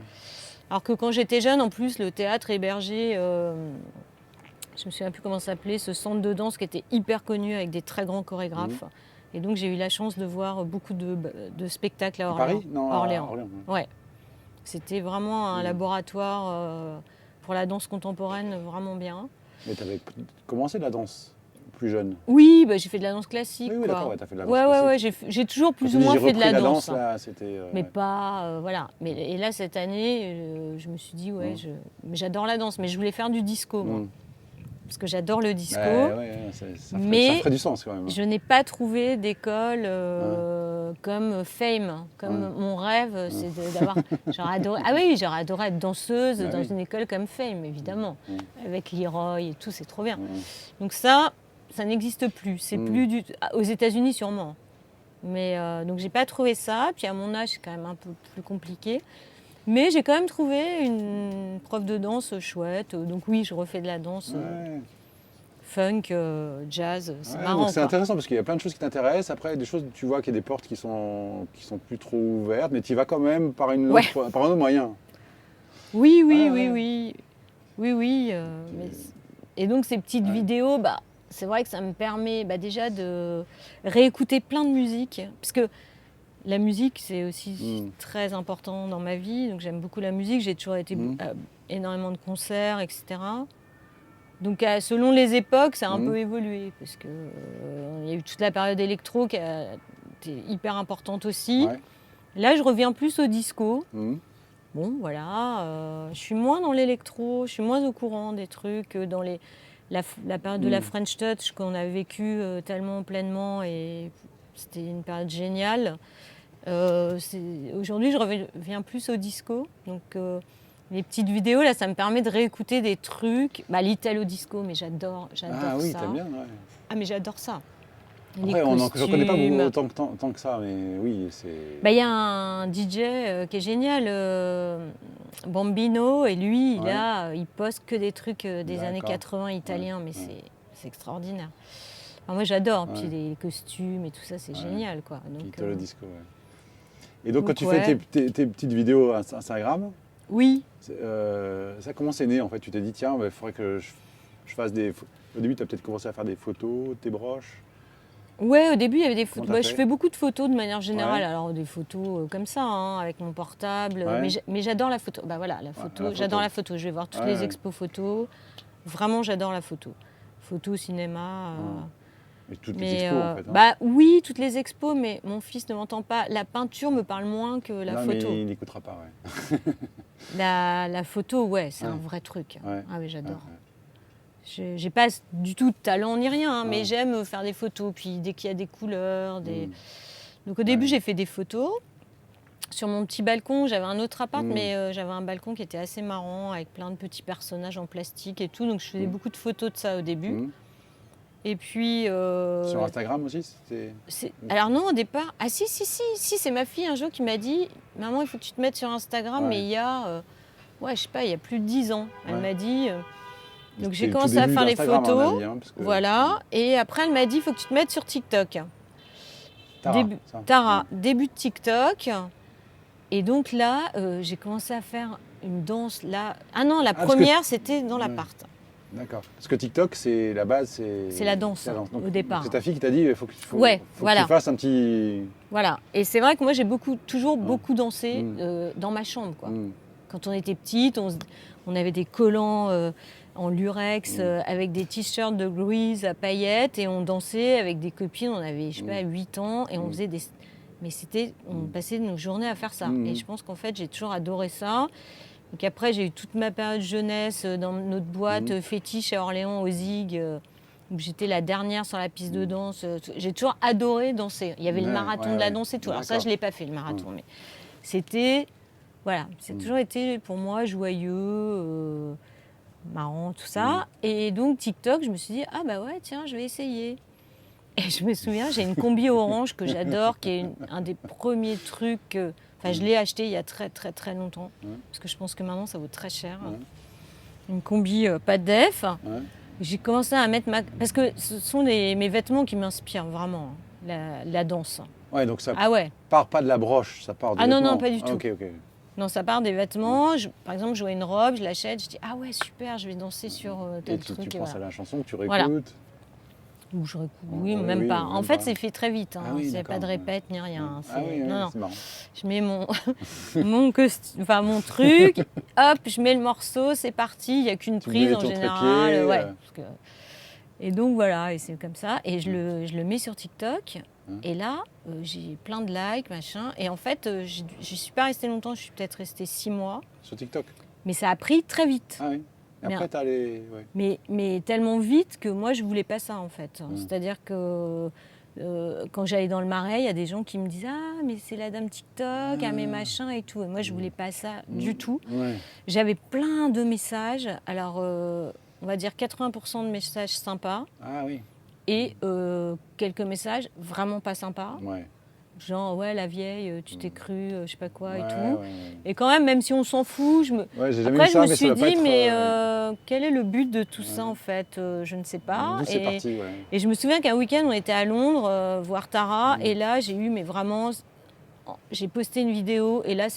Alors que quand j'étais jeune, en plus, le théâtre hébergeait. Je me souviens plus comment ça s'appelait, ce centre de danse qui était hyper connu avec des très grands chorégraphes. Et donc j'ai eu la chance de voir beaucoup de spectacles à Orléans. Paris ? Non, à Orléans. Ouais. C'était vraiment un laboratoire pour la danse contemporaine vraiment bien. Mais tu avais commencé la danse plus jeune? Oui, j'ai fait de la danse classique. Oui, d'accord, tu as fait de la danse classique. J'ai toujours plus ou moins fait de la danse. Là, c'était, mais pas, voilà. Et là, cette année, je me suis dit, j'adore la danse, mais je voulais faire du disco, moi. Parce que j'adore le disco. Ça ferait du sens quand même. Je n'ai pas trouvé d'école comme Fame. Comme mon rêve, c'est d'avoir. J'aurais adoré être danseuse dans une école comme Fame, évidemment. Avec Leroy et tout, c'est trop bien. Donc ça n'existe plus. C'est plus aux États-Unis sûrement. Mais donc j'ai pas trouvé ça. Puis à mon âge, c'est quand même un peu plus compliqué. Mais j'ai quand même trouvé une prof de danse chouette. Donc oui, je refais de la danse funk, jazz. C'est marrant. C'est intéressant parce qu'il y a plein de choses qui t'intéressent. Après, il y a des choses, tu vois qu'il y a des portes qui sont plus trop ouvertes, mais tu y vas quand même par un autre moyen. Oui, oui, Ah, oui, ouais. oui. Oui, oui. Et donc ces petites vidéos, c'est vrai que ça me permet déjà de réécouter plein de musique. Parce que la musique, c'est aussi très important dans ma vie. Donc j'aime beaucoup la musique. J'ai toujours été à énormément de concerts, etc. Donc selon les époques, ça a un peu évolué. Parce que il y a eu toute la période électro qui a été hyper importante aussi. Ouais. Là, je reviens plus au disco. Mhm. Bon, voilà, je suis moins dans l'électro, je suis moins au courant des trucs, dans la période de la French Touch qu'on a vécu tellement pleinement et c'était une période géniale. Aujourd'hui, je reviens plus au disco, donc les petites vidéos, là, ça me permet de réécouter des trucs. L'Italo disco, mais j'adore Ah oui, ça. t'aimes bien, ouais. Ah, mais j'adore ça. Les Après, je ne connais pas costumes. autant que ça, mais oui, c'est... Il y a un DJ qui est génial, Bambino, et lui, Ouais. il poste que des trucs des années D'accord. 80 italiens, mais Ouais. c'est extraordinaire. Enfin, moi, j'adore. Ouais. Puis les costumes et tout ça, c'est génial, quoi. Donc, Italo disco, ouais. Et donc, quand tu ouais. fais tes petites vidéos Instagram, Oui. ça comment c'est né en fait? Tu t'es dit, tiens, il faudrait que je fasse des. Au début, tu as peut-être commencé à faire des photos, tes broches. Ouais, au début, il y avait des Comment photos. t'as Je fait? fais beaucoup de photos de manière générale. Ouais. Alors, des photos comme ça, hein, avec mon portable. Ouais. Mais j'adore la photo. Voilà, la photo. J'adore la photo. Je vais voir toutes les expos photos. Vraiment, j'adore la photo. Photo, cinéma. Et toutes les expos en fait. Oui, toutes les expos, mais mon fils ne m'entend pas. La peinture me parle moins que la non, photo. mais il n'écoutera pas, ouais. La photo, ouais, c'est un vrai truc. Ouais. Ah oui, j'adore. Ouais. J'ai pas du tout de talent ni rien, hein, mais j'aime faire des photos. Puis dès qu'il y a des couleurs, Donc au début, j'ai fait des photos. Sur mon petit balcon, j'avais un autre appart, mais j'avais un balcon qui était assez marrant, avec plein de petits personnages en plastique et tout. Donc je faisais beaucoup de photos de ça au début. Et puis... Sur Instagram aussi, Alors non, au départ... Ah si, c'est ma fille un jour qui m'a dit « Maman, il faut que tu te mettes sur Instagram, mais il y a... je sais pas, il y a plus de 10 ans. » Elle m'a dit... Donc j'ai commencé à faire les photos. Avis, hein, parce que... Voilà. Et après, elle m'a dit « Il faut que tu te mettes sur TikTok. » Tara, début de TikTok. Et donc là, j'ai commencé à faire une danse. Là. Ah non, la première, c'était dans l'appart. D'accord. Parce que TikTok, c'est la base, c'est la danse, Donc, au départ. C'est ta fille qui t'a dit, il faut que tu fasses un petit... Voilà. Et c'est vrai que moi, j'ai toujours beaucoup dansé dans ma chambre, quoi. Quand on était petite, on avait des collants en lurex avec des t-shirts de Louise à paillettes et on dansait avec des copines. On avait, je sais pas, 8 ans et on faisait des... Mais on passait nos journées à faire ça. Et je pense qu'en fait, j'ai toujours adoré ça. Donc après, j'ai eu toute ma période jeunesse dans notre boîte fétiche à Orléans, au Zig, où j'étais la dernière sur la piste de danse. J'ai toujours adoré danser. Il y avait le marathon de la danse et tout. Alors ça, je ne l'ai pas fait, le marathon. Mais c'était... Voilà, c'est toujours été pour moi joyeux, marrant, tout ça. Et donc TikTok, je me suis dit, ah bah ouais, tiens, je vais essayer. Et je me souviens, j'ai une combi orange que j'adore, qui est un des premiers trucs... je l'ai acheté il y a très très très longtemps, parce que je pense que maintenant ça vaut très cher. Une combi pas de def. J'ai commencé à mettre parce que ce sont mes vêtements qui m'inspirent vraiment, la danse. Ouais, donc ça ouais. part pas de la broche, ça part des vêtements. Non, pas du tout. Ok. Non, ça part des vêtements. Par exemple, je vois une robe, je l'achète, je dis ah ouais, super, je vais danser sur tel truc. Tu penses à la chanson, tu réécoutes. Voilà. Ou je réécoute. Oui, même pas. En fait, c'est fait très vite. Hein. Il n'y a pas de répète ni rien. Non. C'est marrant. Je mets mon truc, hop, je mets le morceau, c'est parti. Il n'y a qu'une prise en général. Et donc voilà, et c'est comme ça. Et je le mets sur TikTok. Et là, j'ai plein de likes, machin. Et en fait, je ne suis pas restée longtemps. Je suis peut-être restée 6 mois. Sur TikTok. Mais ça a pris très vite. Ah oui. Et après, t'as les... Mais tellement vite que moi, je ne voulais pas ça, en fait. C'est-à-dire que quand j'allais dans le Marais, il y a des gens qui me disent « Ah, mais c'est la dame TikTok, mais machin et tout. » Et moi, je ne voulais pas ça du tout. J'avais plein de messages. Alors, on va dire 80% de messages sympas. Ah oui. Et quelques messages vraiment pas sympas. Ouais. Genre, ouais, la vieille, tu t'es cru, je sais pas quoi et tout. Et quand même si on s'en fout, après, je me suis dit, mais quel est le but de tout ça, en fait je ne sais pas. C'est parti, et je me souviens qu'un week-end, on était à Londres, voir Tara, et là, j'ai eu, mais vraiment, j'ai posté une vidéo et là,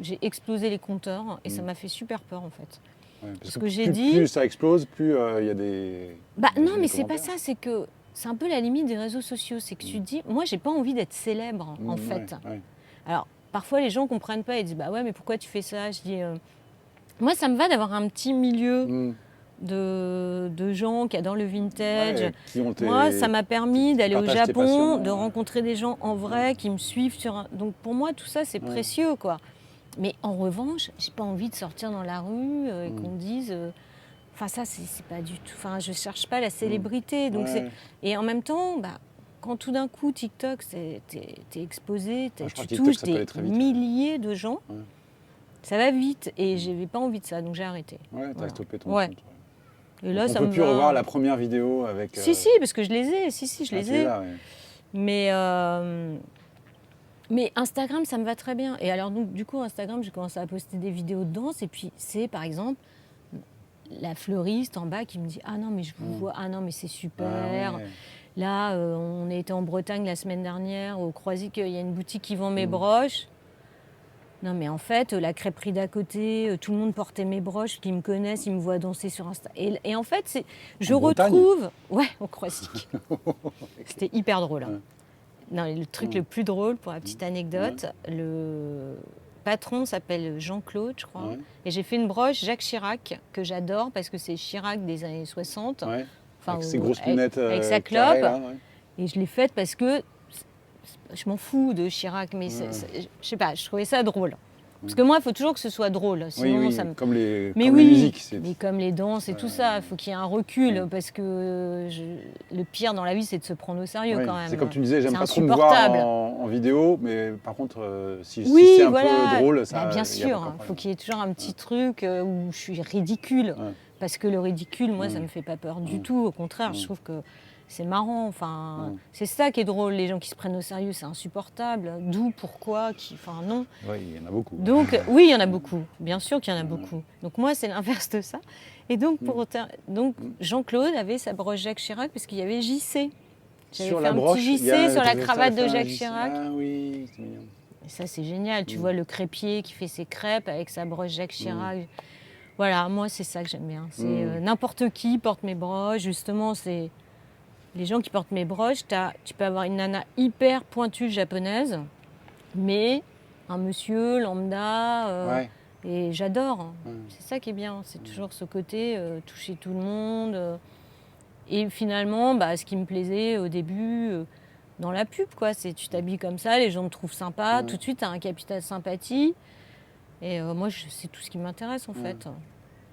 j'ai explosé les compteurs et ça m'a fait super peur en fait. Ouais, parce que j'ai dit... plus ça explose, plus il y a des... non, mais c'est pas ça, c'est que c'est un peu la limite des réseaux sociaux. C'est que tu te dis, moi, j'ai pas envie d'être célèbre en fait. Ouais. Alors, parfois, les gens comprennent pas et disent, bah ouais, mais pourquoi tu fais ça? Je dis, moi, ça me va d'avoir un petit milieu de gens qui adorent le vintage. Moi, ça m'a permis d'aller au Japon, de rencontrer des gens en vrai qui me suivent Donc, pour moi, tout ça, c'est précieux, quoi. Mais en revanche, j'ai pas envie de sortir dans la rue et qu'on me dise... Enfin, ça, c'est pas du tout... Enfin, je cherche pas la célébrité. Donc et en même temps, quand tout d'un coup, TikTok, t'es exposé, tu touches des milliers de gens, ça va vite. Et j'avais pas envie de ça, donc j'ai arrêté. Ouais, t'as stoppé ton compte. Et là, on peut plus revoir la première vidéo avec... Si, parce que je les ai. Je les ai. Là, Mais Instagram, ça me va très bien. Et alors, donc, du coup, Instagram, j'ai commencé à poster des vidéos de danse. Et puis, c'est, par exemple, la fleuriste en bas qui me dit « Ah non, mais je vous vois. Ah non, mais c'est super. Là, on a été en Bretagne la semaine dernière, au Croisic, il y a une boutique qui vend mes broches. Non, mais en fait, la crêperie d'à côté, tout le monde portait mes broches, qui me connaissent, ils me voient danser sur Insta. Et en fait, je retrouve... Ouais, au Croisic. C'était hyper drôle. Hein. Non, le truc le plus drôle, pour la petite anecdote, le patron s'appelle Jean-Claude, je crois. Et j'ai fait une broche Jacques Chirac, que j'adore, parce que c'est Chirac des années 60. Enfin, avec ses grosses lunettes avec sa clope. Là, et je l'ai faite parce que je m'en fous de Chirac, mais je sais pas, je trouvais ça drôle. Parce que moi, il faut toujours que ce soit drôle. Sinon, ça me... comme les musiques. Mais comme les danses et tout ça, il faut qu'il y ait un recul. Parce que le pire dans la vie, c'est de se prendre au sérieux quand même. C'est comme tu me disais, j'aime pas trop me voir en vidéo, mais par contre, si c'est un peu drôle, ça... bien sûr, il faut qu'il y ait toujours un petit truc où je suis ridicule. Parce que le ridicule, moi, ça me fait pas peur du tout. Au contraire, je trouve que c'est marrant. Enfin, c'est ça qui est drôle. Les gens qui se prennent au sérieux, c'est insupportable. D'où, pourquoi, enfin non. Oui, il y en a beaucoup. Donc, oui, il y en a beaucoup. Bien sûr qu'il y en a beaucoup. Donc moi, c'est l'inverse de ça. Et donc, Jean-Claude avait sa broche Jacques Chirac parce qu'il y avait JC. J'avais fait un petit JC sur la cravate de Jacques Chirac. Ah oui, c'est mignon. Et ça, c'est génial. Tu vois le crêpier qui fait ses crêpes avec sa broche Jacques Chirac. Voilà, moi, c'est ça que j'aime bien. C'est n'importe qui porte mes broches. Justement, c'est... Les gens qui portent mes broches, tu peux avoir une nana hyper pointue japonaise, mais un monsieur lambda, et j'adore. C'est ça qui est bien, c'est toujours ce côté toucher tout le monde. Et finalement, ce qui me plaisait au début, dans la pub, quoi, c'est tu t'habilles comme ça, les gens te trouvent sympa, tout de suite tu as un capital sympathie. Et moi, c'est tout ce qui m'intéresse en fait.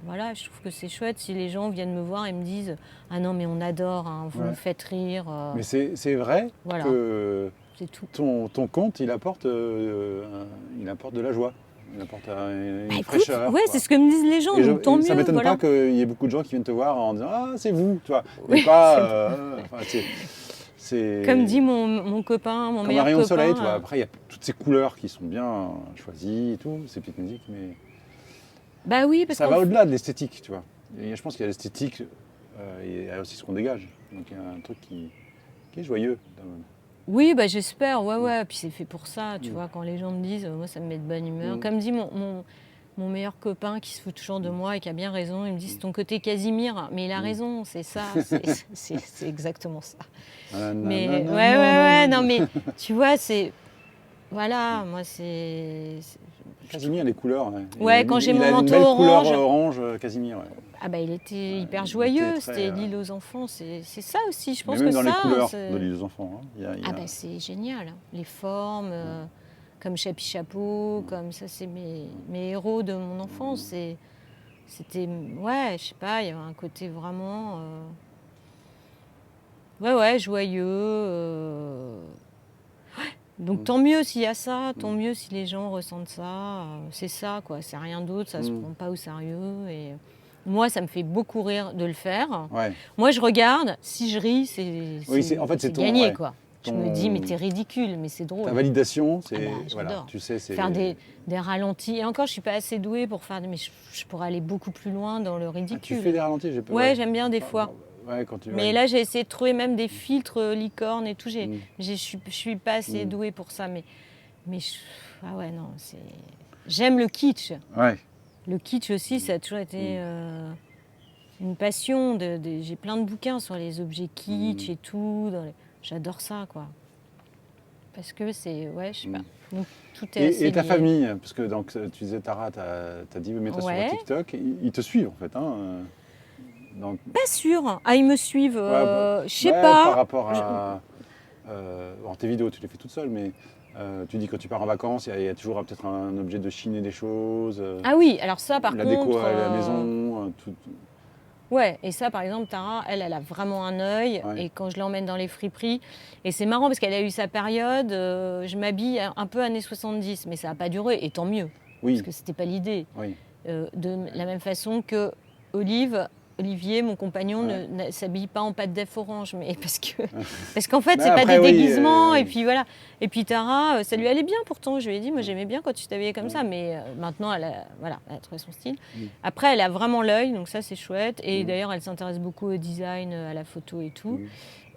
Voilà, je trouve que c'est chouette si les gens viennent me voir et me disent « Ah non, mais on adore, hein, vous nous faites rire. » Mais c'est vrai que ton compte, il apporte de la joie. Il apporte une fraîcheur. Ouais, c'est ce que me disent les gens, donc tant mieux. Ça ne m'étonne pas qu'il y ait beaucoup de gens qui viennent te voir en disant « Ah, c'est vous !» tu vois. Mais pas... Comme dit mon copain, mon meilleur copain. Comme un rayon de soleil, tu vois. Après, il y a toutes ces couleurs qui sont bien choisies et tout, ces petites musiques, mais... Bah oui, parce ça va au-delà de l'esthétique, tu vois. Et je pense qu'il y a l'esthétique et il y a aussi ce qu'on dégage. Donc il y a un truc qui est joyeux. Oui, j'espère, ouais. Puis c'est fait pour ça, tu vois. Quand les gens me disent, moi ça me met de bonne humeur. Comme dit mon meilleur copain qui se fout toujours de moi et qui a bien raison, il me dit c'est ton côté Casimir. Mais il a raison, c'est ça, c'est exactement ça. Mais ouais, non mais tu vois, c'est... Voilà, moi c'est... Casimir, les couleurs. Ouais, quand j'ai mon manteau orange. Couleur orange, Casimir. Ouais. Ah il était hyper joyeux, c'était l'île aux enfants, c'est ça aussi, je pense même que dans ça... les couleurs de l'île aux enfants. Hein, c'est génial, les formes, comme Chapi Chapeau, comme ça, c'est mes héros de mon enfance. C'était, je sais pas, il y avait un côté vraiment... joyeux... Donc tant mieux s'il y a ça, tant mieux si les gens ressentent ça. C'est ça, quoi. C'est rien d'autre, ça se prend pas au sérieux. Et moi, ça me fait beaucoup rire de le faire. Ouais. Moi, je regarde, si je ris, c'est gagné, quoi. Je me dis, mais t'es ridicule, mais c'est drôle. Ta validation, c'est... voilà, tu sais, c'est... Faire des ralentis. Et encore, je suis pas assez douée pour faire... Mais je pourrais aller beaucoup plus loin dans le ridicule. Tu fais des ralentis, Ouais, j'aime bien des fois. Ouais, mais là, j'ai essayé de trouver même des filtres licornes et tout. Je suis pas assez douée pour ça. Mais ah ouais, non, j'aime le kitsch. Ouais. Le kitsch aussi, ça a toujours été une passion. J'ai plein de bouquins sur les objets kitsch et tout. J'adore ça, quoi. Parce que c'est... Ouais, je sais pas. Donc, tout est assez Et ta lié. famille, parce que donc, tu disais, Tara, t'as dit mettre sur TikTok, ils te suivent, en fait. Hein, donc... Pas sûr. Ah, ils me suivent. Je sais ouais, pas. Par rapport à... tes vidéos, tu les fais toute seule, mais tu dis quand tu pars en vacances, il y a toujours peut-être un objet de chiner des choses. Ah oui, alors ça, par contre... La déco à la maison, tout. Ouais, et ça, par exemple, Tara, elle a vraiment un œil. Ouais. Et quand je l'emmène dans les friperies, et c'est marrant parce qu'elle a eu sa période, je m'habille un peu années 70, mais ça n'a pas duré, et tant mieux, Oui. parce que c'était pas l'idée. Oui. De la même façon que Olivier, mon compagnon, ne s'habille pas en pâte d'œuf orange, mais parce qu'en fait, c'est pas des déguisements, et puis voilà. Et puis Tara, ça lui allait bien pourtant, je lui ai dit, moi j'aimais bien quand tu t'habillais comme ça, mais maintenant, elle a trouvé son style. Après, elle a vraiment l'œil, donc ça c'est chouette, et d'ailleurs, elle s'intéresse beaucoup au design, à la photo et tout.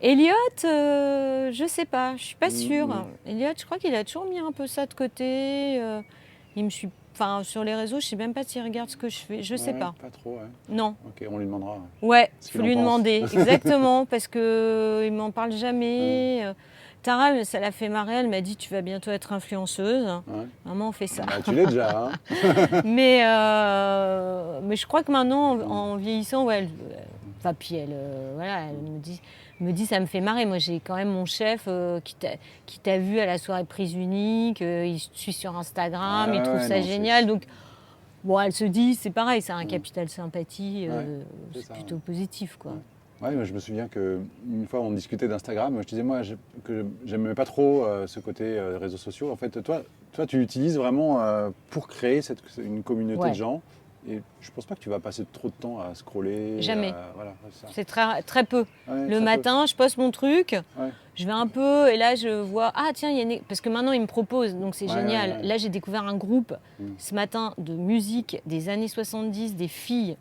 Elliot, je sais pas, je suis pas sûre. Elliot, je crois qu'il a toujours mis un peu ça de côté, il me suit. Enfin, sur les réseaux, je sais même pas s'il regarde ce que je fais. Je sais pas. Pas trop, ouais. Non. Ok, on lui demandera. Ouais, il faut lui demander. Exactement, parce qu'il m'en parle jamais. Tara, ça l'a fait marrer. Elle m'a dit, tu vas bientôt être influenceuse. Maman, on fait ça. Bah, tu l'es déjà. Hein. mais je crois que maintenant, en vieillissant, ouais, puis elle me dit, ça me fait marrer. Moi, j'ai quand même mon chef qui t'a vu à la soirée prise unique, il suit sur Instagram, il trouve ça génial. Donc, bon, elle se dit, c'est pareil, c'est un capital sympathie, c'est plutôt positif, quoi. Ouais, moi, je me souviens qu'une fois, on discutait d'Instagram. Je disais, moi, que j'aimais pas trop ce côté réseaux sociaux. En fait, toi, tu l'utilises vraiment pour créer une communauté de gens. Et je pense pas que tu vas passer trop de temps à scroller. Jamais. Voilà, c'est très peu. Ouais, le matin, je poste mon truc, ouais. je vais un peu, et là, je vois, ah tiens, parce que maintenant, ils me proposent, donc c'est génial. Ouais. Là, j'ai découvert un groupe ce matin de musique des années 70, des filles,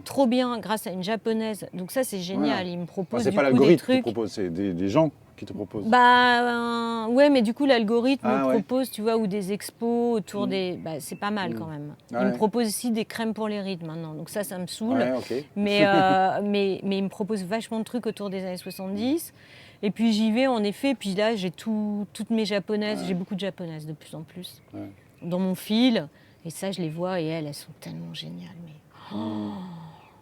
trop bien, grâce à une japonaise. Donc ça, c'est génial. Ils me proposent du coup des trucs. C'est pas l'algorithme qui propose, c'est des gens qui te proposent. Ouais, mais du coup, l'algorithme me propose, tu vois, ou des expos autour des... c'est pas mal quand même. Il me propose aussi des crèmes pour les rides maintenant. Donc ça me saoule. Ouais, okay. mais il me propose vachement de trucs autour des années 70. Et puis j'y vais en effet. Puis là, j'ai toutes mes japonaises. J'ai beaucoup de japonaises de plus en plus dans mon fil. Et ça, je les vois et elles sont tellement géniales.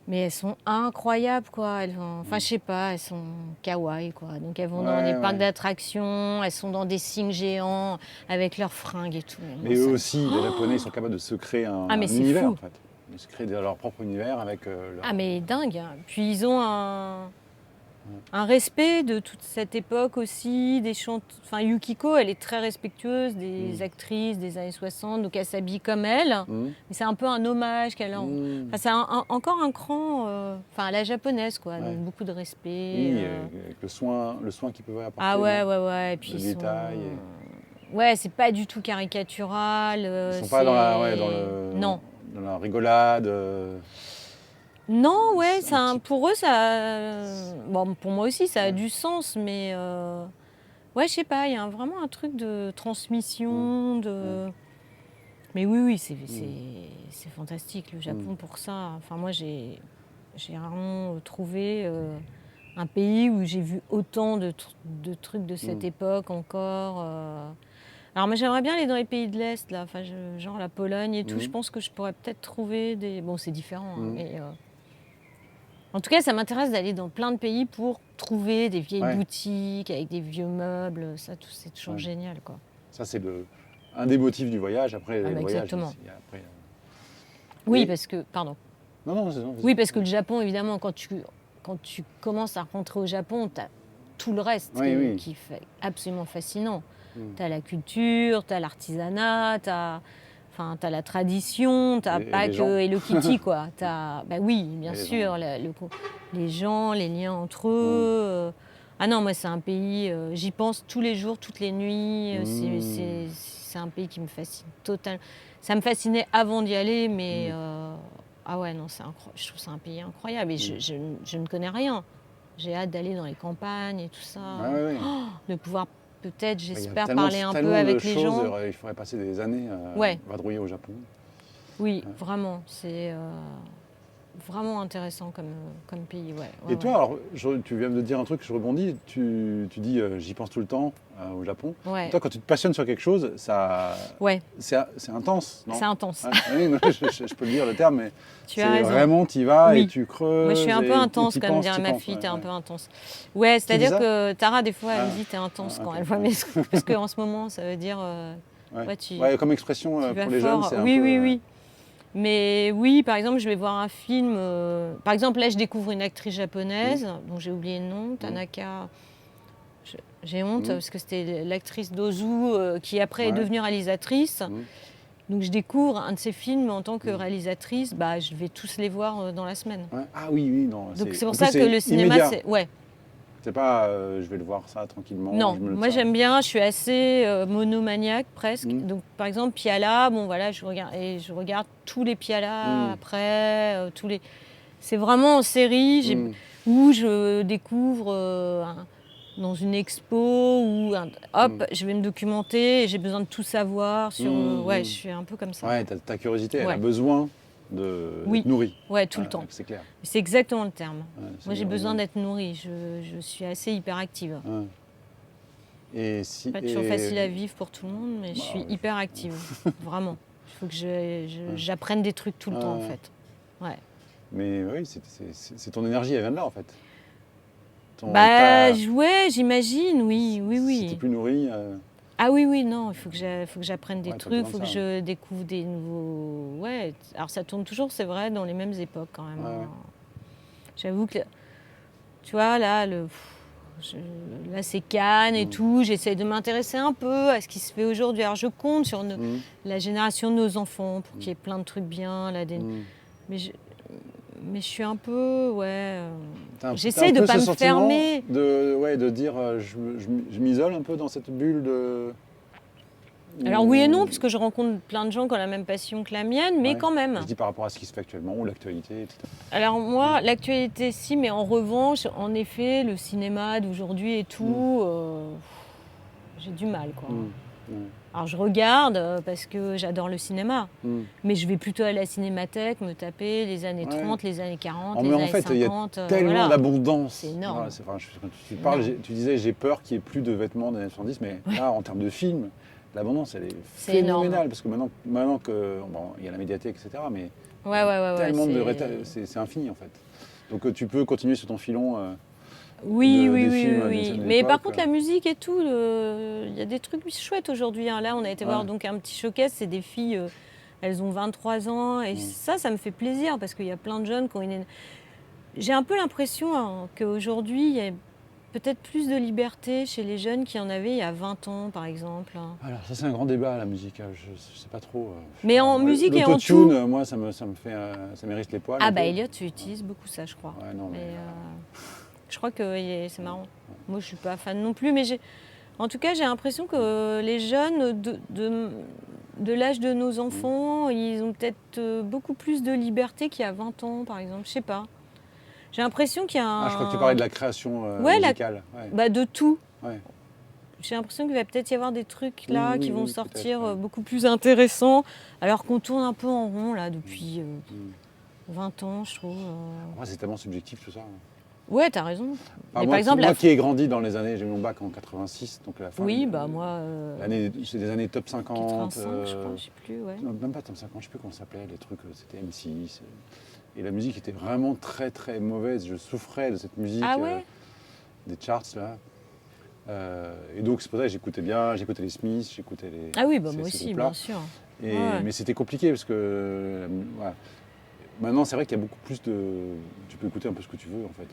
Mais elles sont incroyables, quoi. Enfin, je sais pas, elles sont kawaii, quoi. Donc, elles vont dans des parcs d'attractions, elles sont dans des signes géants avec leurs fringues et tout. Mais eux aussi, les Japonais, ils sont capables de se créer un univers, fou. en fait. Ils se créent leur propre univers avec leur... Ah, mais dingue. Puis, ils ont un respect de toute cette époque aussi, des chants. Enfin, Yukiko, elle est très respectueuse des actrices des années 60, donc elle s'habille comme elle. Mais c'est un peu un hommage qu'elle a. Enfin, c'est encore un cran, à la japonaise, quoi. Donc beaucoup de respect. Oui, avec le soin qu'ils peuvent apporter. Ah ouais. Et puis le détail. Ouais, c'est pas du tout caricatural. Ils sont pas dans la rigolade. Non, ouais, pour eux, ça... Bon, pour moi aussi, ça a du sens, mais... Ouais, je sais pas, il y a vraiment un truc de transmission, Mais oui, c'est fantastique, le Japon, pour ça. Enfin, moi, j'ai vraiment trouvé un pays où j'ai vu autant de trucs de cette époque encore. Alors, moi, j'aimerais bien aller dans les pays de l'Est, là, genre la Pologne et tout. Je pense que je pourrais peut-être trouver des... Bon, c'est différent, mais... En tout cas, ça m'intéresse d'aller dans plein de pays pour trouver des vieilles boutiques avec des vieux meubles. Ça, c'est toujours génial, quoi. Ça, c'est un des motifs du voyage. Après, le voyage, exactement. Oui, parce que... Pardon. Non, oui, parce que le Japon, évidemment, quand tu commences à rentrer au Japon, tu as tout le reste qui fait absolument fascinant. Tu as la culture, tu as l'artisanat, tu as la tradition, tu n'as pas que Hello Kitty, quoi. Oui, bien sûr, les gens, les liens entre eux. Ah non, moi, c'est un pays, j'y pense tous les jours, toutes les nuits. C'est un pays qui me fascine totalement. Ça me fascinait avant d'y aller, mais... ah ouais, non, je trouve ça un pays incroyable. Et je ne connais rien. J'ai hâte d'aller dans les campagnes et tout ça. De pouvoir peut-être, Il y a j'espère, tellement- parler un peu tellement de avec les choses, gens. il faudrait passer des années Ouais. à vadrouiller au Japon. Oui, vraiment, c'est vraiment intéressant comme pays. Ouais, Et ouais, toi, alors, tu viens de dire un truc, je rebondis, tu dis j'y pense tout le temps au Japon. ouais. Et toi, quand tu te passionnes sur quelque chose, Ouais, c'est intense, non? c'est intense. Ouais, oui, non, je peux le dire le terme, mais Tu as c'est raison. vraiment, tu y vas et Oui. tu creuses. Moi, je suis un peu et intense, t'y comme penses, dirait t'y ma penses, fille, ouais, t'es un ouais. peu intense. Ouais, Qui dit c'est-à-dire ça? que Tara, des fois, elle me Ah. dit t'es intense Ah, quand ok. elle voit mes trucs. Parce qu'en ce moment, ça veut dire Ouais. ouais, tu Comme expression vas pour les jeunes, fort. c'est un Oui, peu. oui, oui. Mais oui, par exemple, je vais voir un film. Par exemple, là, je découvre une actrice japonaise dont j'ai oublié le nom, Tanaka. J'ai honte parce que c'était l'actrice d'Ozu qui après est Ouais. devenue réalisatrice. Donc je découvre un de ses films en tant que réalisatrice. Bah, je vais tous les voir dans la semaine. Ouais. Ah oui, oui, non. Donc c'est en pour plus, ça que le cinéma, immédiat. c'est ouais. C'est pas je vais le voir ça tranquillement. Non, je me note moi ça. j'aime bien, je suis assez monomaniaque presque. Mm. Donc par exemple Piala, bon voilà, je regarde tous les Piala après, tous les. C'est vraiment en série où je découvre dans une expo ou hop, je vais me documenter et j'ai besoin de tout savoir sur. Ouais, je suis un peu comme ça. Ouais, ta curiosité, elle Ouais. a besoin Oui. d'être nourrie. Ouais, tout le temps. C'est clair. C'est exactement le terme. Ouais, Moi j'ai besoin d'être nourrie. Je suis assez hyperactive. Ouais. Et si, Pas toujours facile à vivre pour tout le monde, mais je Bah, suis ouais. hyper active, vraiment. Il faut que j'apprenne des trucs tout le temps, en fait. Ouais. Mais oui, c'est ton énergie, elle vient de là, en fait. Ouais, j'imagine, oui, Si oui. t'es plus nourri. Ah oui, oui, non, il faut que j'apprenne des Ouais, t'as trucs, il besoin faut de que ça, je découvre des nouveaux. Ouais, alors ça tourne toujours, c'est vrai, dans les mêmes époques quand même. Ouais. Hein. J'avoue que, tu vois, là, là c'est Cannes et tout, j'essaie de m'intéresser un peu à ce qui se fait aujourd'hui. Alors je compte sur la génération de nos enfants pour qu'il y ait plein de trucs bien. Là, mais je suis un peu, j'essaie de ne pas me fermer. De dire, je m'isole un peu dans cette bulle de. Alors oui et non, puisque je rencontre plein de gens qui ont la même passion que la mienne, mais quand même. Je dis par rapport à ce qui se fait actuellement, ou l'actualité, etc. Alors moi, l'actualité, si, mais en revanche, en effet, le cinéma d'aujourd'hui et tout, j'ai du mal, quoi. Alors je regarde parce que j'adore le cinéma, mais je vais plutôt à la cinémathèque me taper les années 30, les années 40, les années 50. Il y a tellement d'abondance. C'est énorme. Quand tu disais j'ai peur qu'il n'y ait plus de vêtements des années 70, mais là en termes de films, l'abondance elle est phénoménale énorme. parce que maintenant que il y a la médiathèque, etc. Mais tellement c'est infini en fait. Donc tu peux continuer sur ton filon. Oui. Mais par époque, contre, la musique et tout, il y a des trucs chouettes aujourd'hui. Hein. Là, on a été voir donc un petit showcase, c'est des filles, elles ont 23 ans, et ça me fait plaisir parce qu'il y a plein de jeunes qui ont une. J'ai un peu l'impression qu'aujourd'hui, il y a peut-être plus de liberté chez les jeunes qu'il y en avait il y a 20 ans, par exemple. Alors ça, c'est un grand débat, la musique. Je sais pas trop. Mais en musique et en tout. L'autotune, moi, ça m'érisse les poils. Ah bah Elliot, tu utilises beaucoup ça, je crois. Ouais, non, mais je crois que c'est marrant. Moi, je suis pas fan non plus, mais en tout cas, j'ai l'impression que les jeunes de l'âge de nos enfants, ils ont peut-être beaucoup plus de liberté qu'il y a 20 ans, par exemple. Je sais pas. J'ai l'impression qu'il y a je crois que tu parlais de la création musicale. De tout. Ouais. J'ai l'impression qu'il va peut-être y avoir des trucs là qui vont sortir beaucoup plus intéressants, alors qu'on tourne un peu en rond là depuis 20 ans, je trouve. C'est tellement subjectif tout ça. Ouais, t'as raison. Mais par exemple, moi qui ai grandi dans les années, j'ai eu mon bac en 86, donc la fin. Oui, moi. C'est des années top 50. 85, je crois, je sais plus, ouais. Non, même pas top 50, je sais plus comment ça s'appelait, les trucs, c'était M6. Et la musique était vraiment très très mauvaise. Je souffrais de cette musique des charts là. Et donc c'est pour ça que j'écoutais les Smiths, j'écoutais les. Ah oui, moi aussi, bien sûr. Mais c'était compliqué parce que maintenant c'est vrai qu'il y a beaucoup plus de. Tu peux écouter un peu ce que tu veux en fait.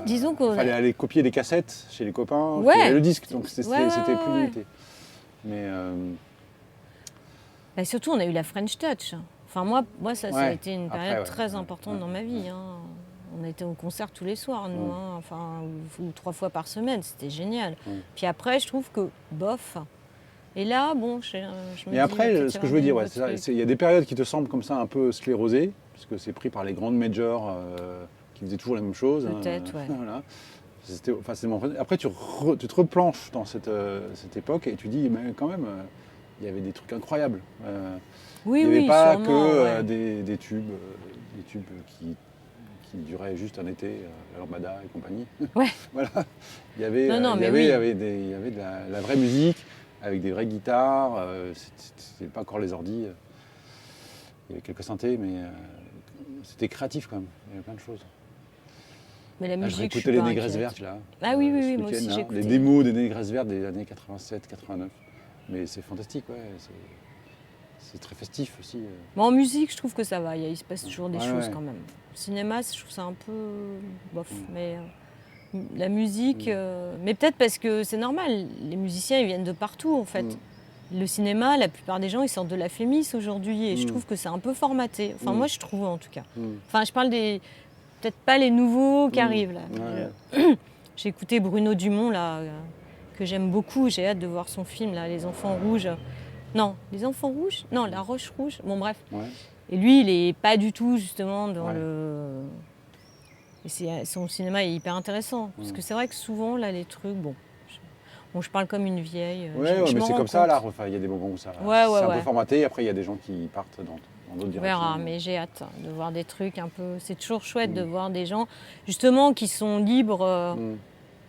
Disons qu'il fallait aller copier des cassettes chez les copains, qui avaient le disque, donc c'était plus limité. Mais surtout on a eu la French Touch. Enfin moi ça a été une période très importante dans ma vie. Hein. On était au concert tous les soirs, nous, ou 3 fois par semaine, c'était génial. Puis après, je trouve que bof. Et là, je me dis... Et après, ce que je veux dire, il y a des périodes qui te semblent comme ça un peu sclérosées, puisque c'est pris par les grandes majors qui faisaient toujours la même chose. Peut-être, voilà. Enfin, après, tu te replanches dans cette époque et tu dis, mais quand même, il y avait des trucs incroyables. Oui, il n'y avait oui, pas sûrement, que ouais. des tubes qui duraient juste un été, Lambada et compagnie. Ouais. Voilà. Non, non, mais Il y oui. avait de la vraie musique avec des vraies guitares. C'était pas encore les ordis. Il y avait quelques synthés, mais c'était créatif quand même. Il y avait plein de choses. Mais la Là, je musique, je suis réécoutais les pas Négresses inquiète. Vertes là. Ah oui, oui, Ce oui, moi week-end, aussi là. j'écoutais. Les démos des Négresses Vertes des années 87, 89. Mais c'est fantastique, ouais. C'est très festif aussi. Mais en musique, je trouve que ça va. Il se passe toujours des Ouais, choses ouais. quand même. Au cinéma, je trouve ça un peu bof. Mais la musique, mais peut-être parce que c'est normal. Les musiciens, ils viennent de partout en fait. Le cinéma, la plupart des gens, ils sortent de la Fémis aujourd'hui. Et je trouve que c'est un peu formaté. Enfin, moi, je trouve en tout cas. Enfin, je parle des. Peut-être pas les nouveaux qui arrivent là. Ouais. J'ai écouté Bruno Dumont là, que j'aime beaucoup. J'ai hâte de voir son film là, Les Enfants Rouges. Non, Les Enfants Rouges. Non, La Roche Rouge. Bon bref. Ouais. Et lui, il est pas du tout justement dans Ouais. le. Et son cinéma est hyper intéressant parce que c'est vrai que souvent là les trucs, bon, je parle comme une vieille. Ouais, je mais m'en c'est rends comme ça compte. là. Enfin, il y a des moments où ça, Ouais, c'est un ouais. peu formaté. Et après, il y a des gens qui partent dans d'autres On directions. verra, mais j'ai hâte de voir des trucs un peu. C'est toujours chouette de voir des gens justement qui sont libres.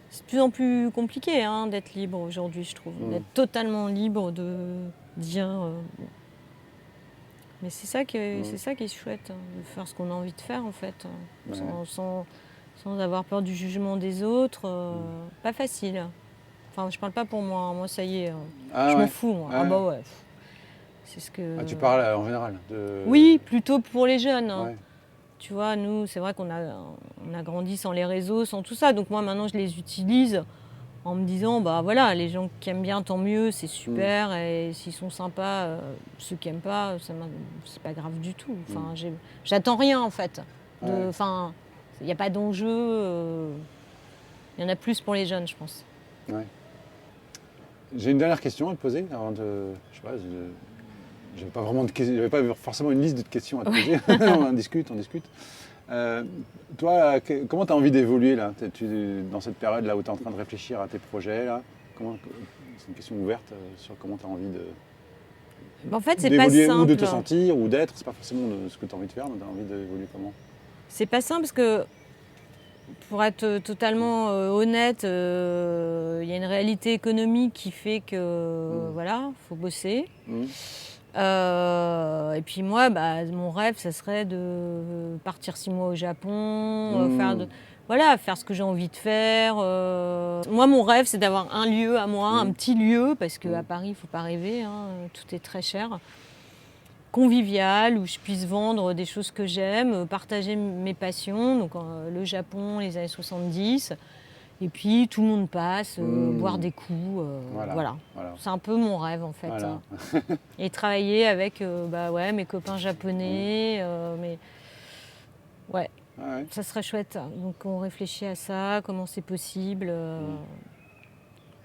C'est de plus en plus compliqué d'être libre aujourd'hui, je trouve. D'être totalement libre de dire. Mais c'est ça qui est chouette, de faire ce qu'on a envie de faire en fait, Ouais. sans avoir peur du jugement des autres. Pas facile. Enfin, je parle pas pour moi. Moi, ça y est, Ah je m'en ouais. fous. Moi. Ouais. Ah bah ouais. C'est ce que. Ah, tu parles en général Oui, plutôt pour les jeunes. Ouais. Tu vois, nous, c'est vrai qu'on a grandi sans les réseaux, sans tout ça. Donc moi, maintenant, je les utilise en me disant, bah voilà, les gens qui aiment bien, tant mieux, c'est super. Et s'ils sont sympas, ceux qui n'aiment pas, c'est pas grave du tout. Enfin, j'attends rien, en fait. Ouais. Enfin, il n'y a pas d'enjeu. Il y en a plus pour les jeunes, je pense. Ouais. J'ai une dernière question à te poser avant de. Je sais pas, j'avais pas vraiment j'avais pas forcément une liste de questions à te poser. On en discute. Toi, comment tu as envie d'évoluer là dans cette période là où tu es en train de réfléchir à tes projets là c'est une question ouverte sur comment tu as envie En fait, c'est pas d'évoluer simple. ou de te sentir ou d'être. C'est pas forcément ce que tu as envie de faire, mais tu as envie d'évoluer comment? C'est pas simple parce que, pour être totalement honnête, il y a une réalité économique qui fait que, voilà, faut bosser. Et puis moi, mon rêve, ça serait de partir 6 mois au Japon, faire ce que j'ai envie de faire. Moi, mon rêve, c'est d'avoir un lieu à moi, un petit lieu, parce qu'à Paris, il ne faut pas rêver, tout est très cher. Convivial, où je puisse vendre des choses que j'aime, partager mes passions, donc le Japon, les années 70. Et puis tout le monde passe, boire des coups, voilà. C'est un peu mon rêve en fait. Voilà. Et travailler avec mes copains japonais, ouais, ça serait chouette. Donc on réfléchit à ça, comment c'est possible.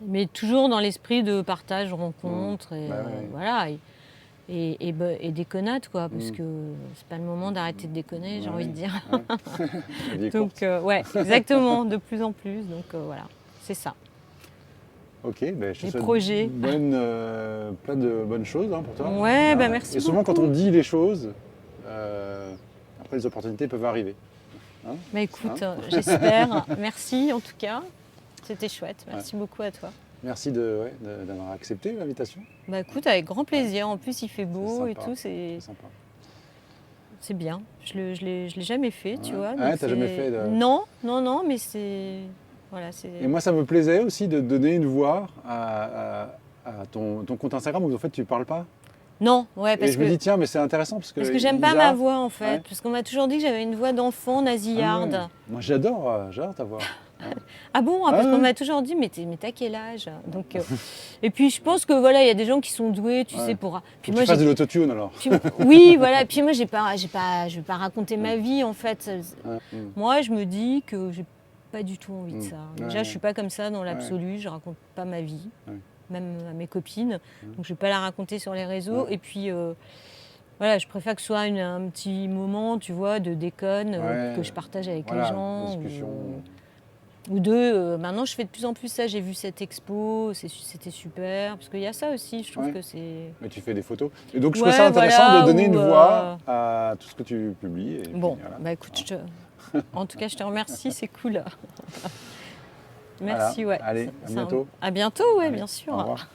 Mais toujours dans l'esprit de partage, rencontre, et voilà. Et déconnade, quoi, parce que c'est pas le moment d'arrêter de déconner, j'ai envie de dire. Donc, exactement, de plus en plus. Donc, voilà, c'est ça. Ok, je te Les souhaite projets. plein de bonnes choses pour toi. Ouais, merci Et souvent, beaucoup. quand on dit les choses, après les opportunités peuvent arriver. Écoute, j'espère. Merci en tout cas. C'était chouette. Merci beaucoup à toi. Merci d'avoir accepté l'invitation. Écoute, avec grand plaisir. En plus, il fait beau et tout. C'est sympa. C'est bien. Je l'ai jamais fait, tu vois. Ah, t'as jamais fait Non, mais c'est... Voilà, Et moi, ça me plaisait aussi de donner une voix à ton compte Instagram où en fait tu parles pas. Non, parce que je me dis tiens, mais c'est intéressant parce que j'aime pas ma voix en fait, parce qu'on m'a toujours dit que j'avais une voix d'enfant nasillarde. Ah ouais. Moi, j'adore ta voix. Ah bon, parce qu'on m'a toujours dit mais t'as quel âge? Donc et puis je pense que voilà, il y a des gens qui sont doués, tu sais, pour. Puis moi, tu fasses de l'autotune alors. Oui, voilà. Puis moi, je vais pas raconter ma vie en fait. Moi, je me dis que j'ai pas du tout envie de ça. Déjà, je suis pas comme ça dans l'absolu. Je raconte pas ma vie, même à mes copines. Donc, je vais pas la raconter sur les réseaux. Et puis, voilà, je préfère que ce soit un petit moment, tu vois, de déconne que je partage avec les gens. Ou deux, maintenant je fais de plus en plus ça, j'ai vu cette expo, c'était super, parce qu'il y a ça aussi, je trouve que c'est... Mais tu fais des photos. Et donc je trouve ça intéressant de donner une voix à tout ce que tu publies. Et bon, puis, voilà. bah écoute, en tout cas je te remercie, c'est cool. Merci, Allez, à bientôt. À bientôt, Allez, bien sûr. Au revoir.